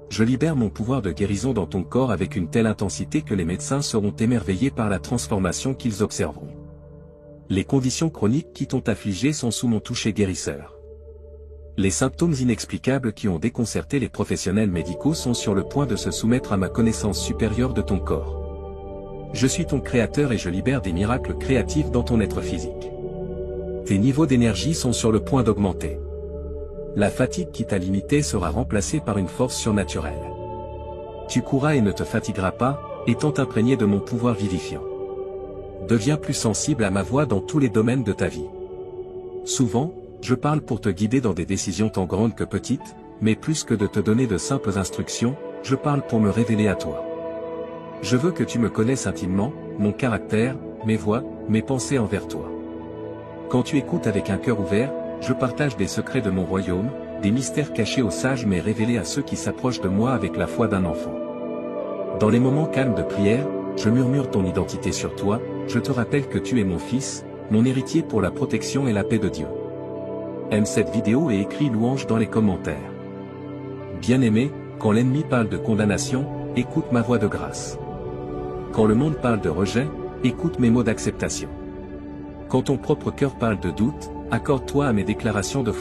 Je libère mon pouvoir de guérison dans ton corps avec une telle intensité que les médecins seront émerveillés par la transformation qu'ils observeront. Les conditions chroniques qui t'ont affligé sont sous mon toucher guérisseur. Les symptômes inexplicables qui ont déconcerté les professionnels médicaux sont sur le point de se soumettre à ma connaissance supérieure de ton corps. Je suis ton créateur et je libère des miracles créatifs dans ton être physique. Tes niveaux d'énergie sont sur le point d'augmenter. La fatigue qui t'a limité sera remplacée par une force surnaturelle. Tu courras et ne te fatigueras pas, étant imprégné de mon pouvoir vivifiant. Deviens plus sensible à ma voix dans tous les domaines de ta vie. Souvent, je parle pour te guider dans des décisions tant grandes que petites, mais plus que de te donner de simples instructions, je parle pour me révéler à toi. Je veux que tu me connaisses intimement, mon caractère, mes voies, mes pensées envers toi. Quand tu écoutes avec un cœur ouvert, je partage des secrets de mon royaume, des mystères cachés aux sages mais révélés à ceux qui s'approchent de moi avec la foi d'un enfant. Dans les moments calmes de prière, je murmure ton identité sur toi, je te rappelle que tu es mon fils, mon héritier pour la protection et la paix de Dieu. Aime cette vidéo et écris louange dans les commentaires. Bien-aimé, quand l'ennemi parle de condamnation, écoute ma voix de grâce. Quand le monde parle de rejet, écoute mes mots d'acceptation. Quand ton propre cœur parle de doute, accorde-toi à mes déclarations de foi.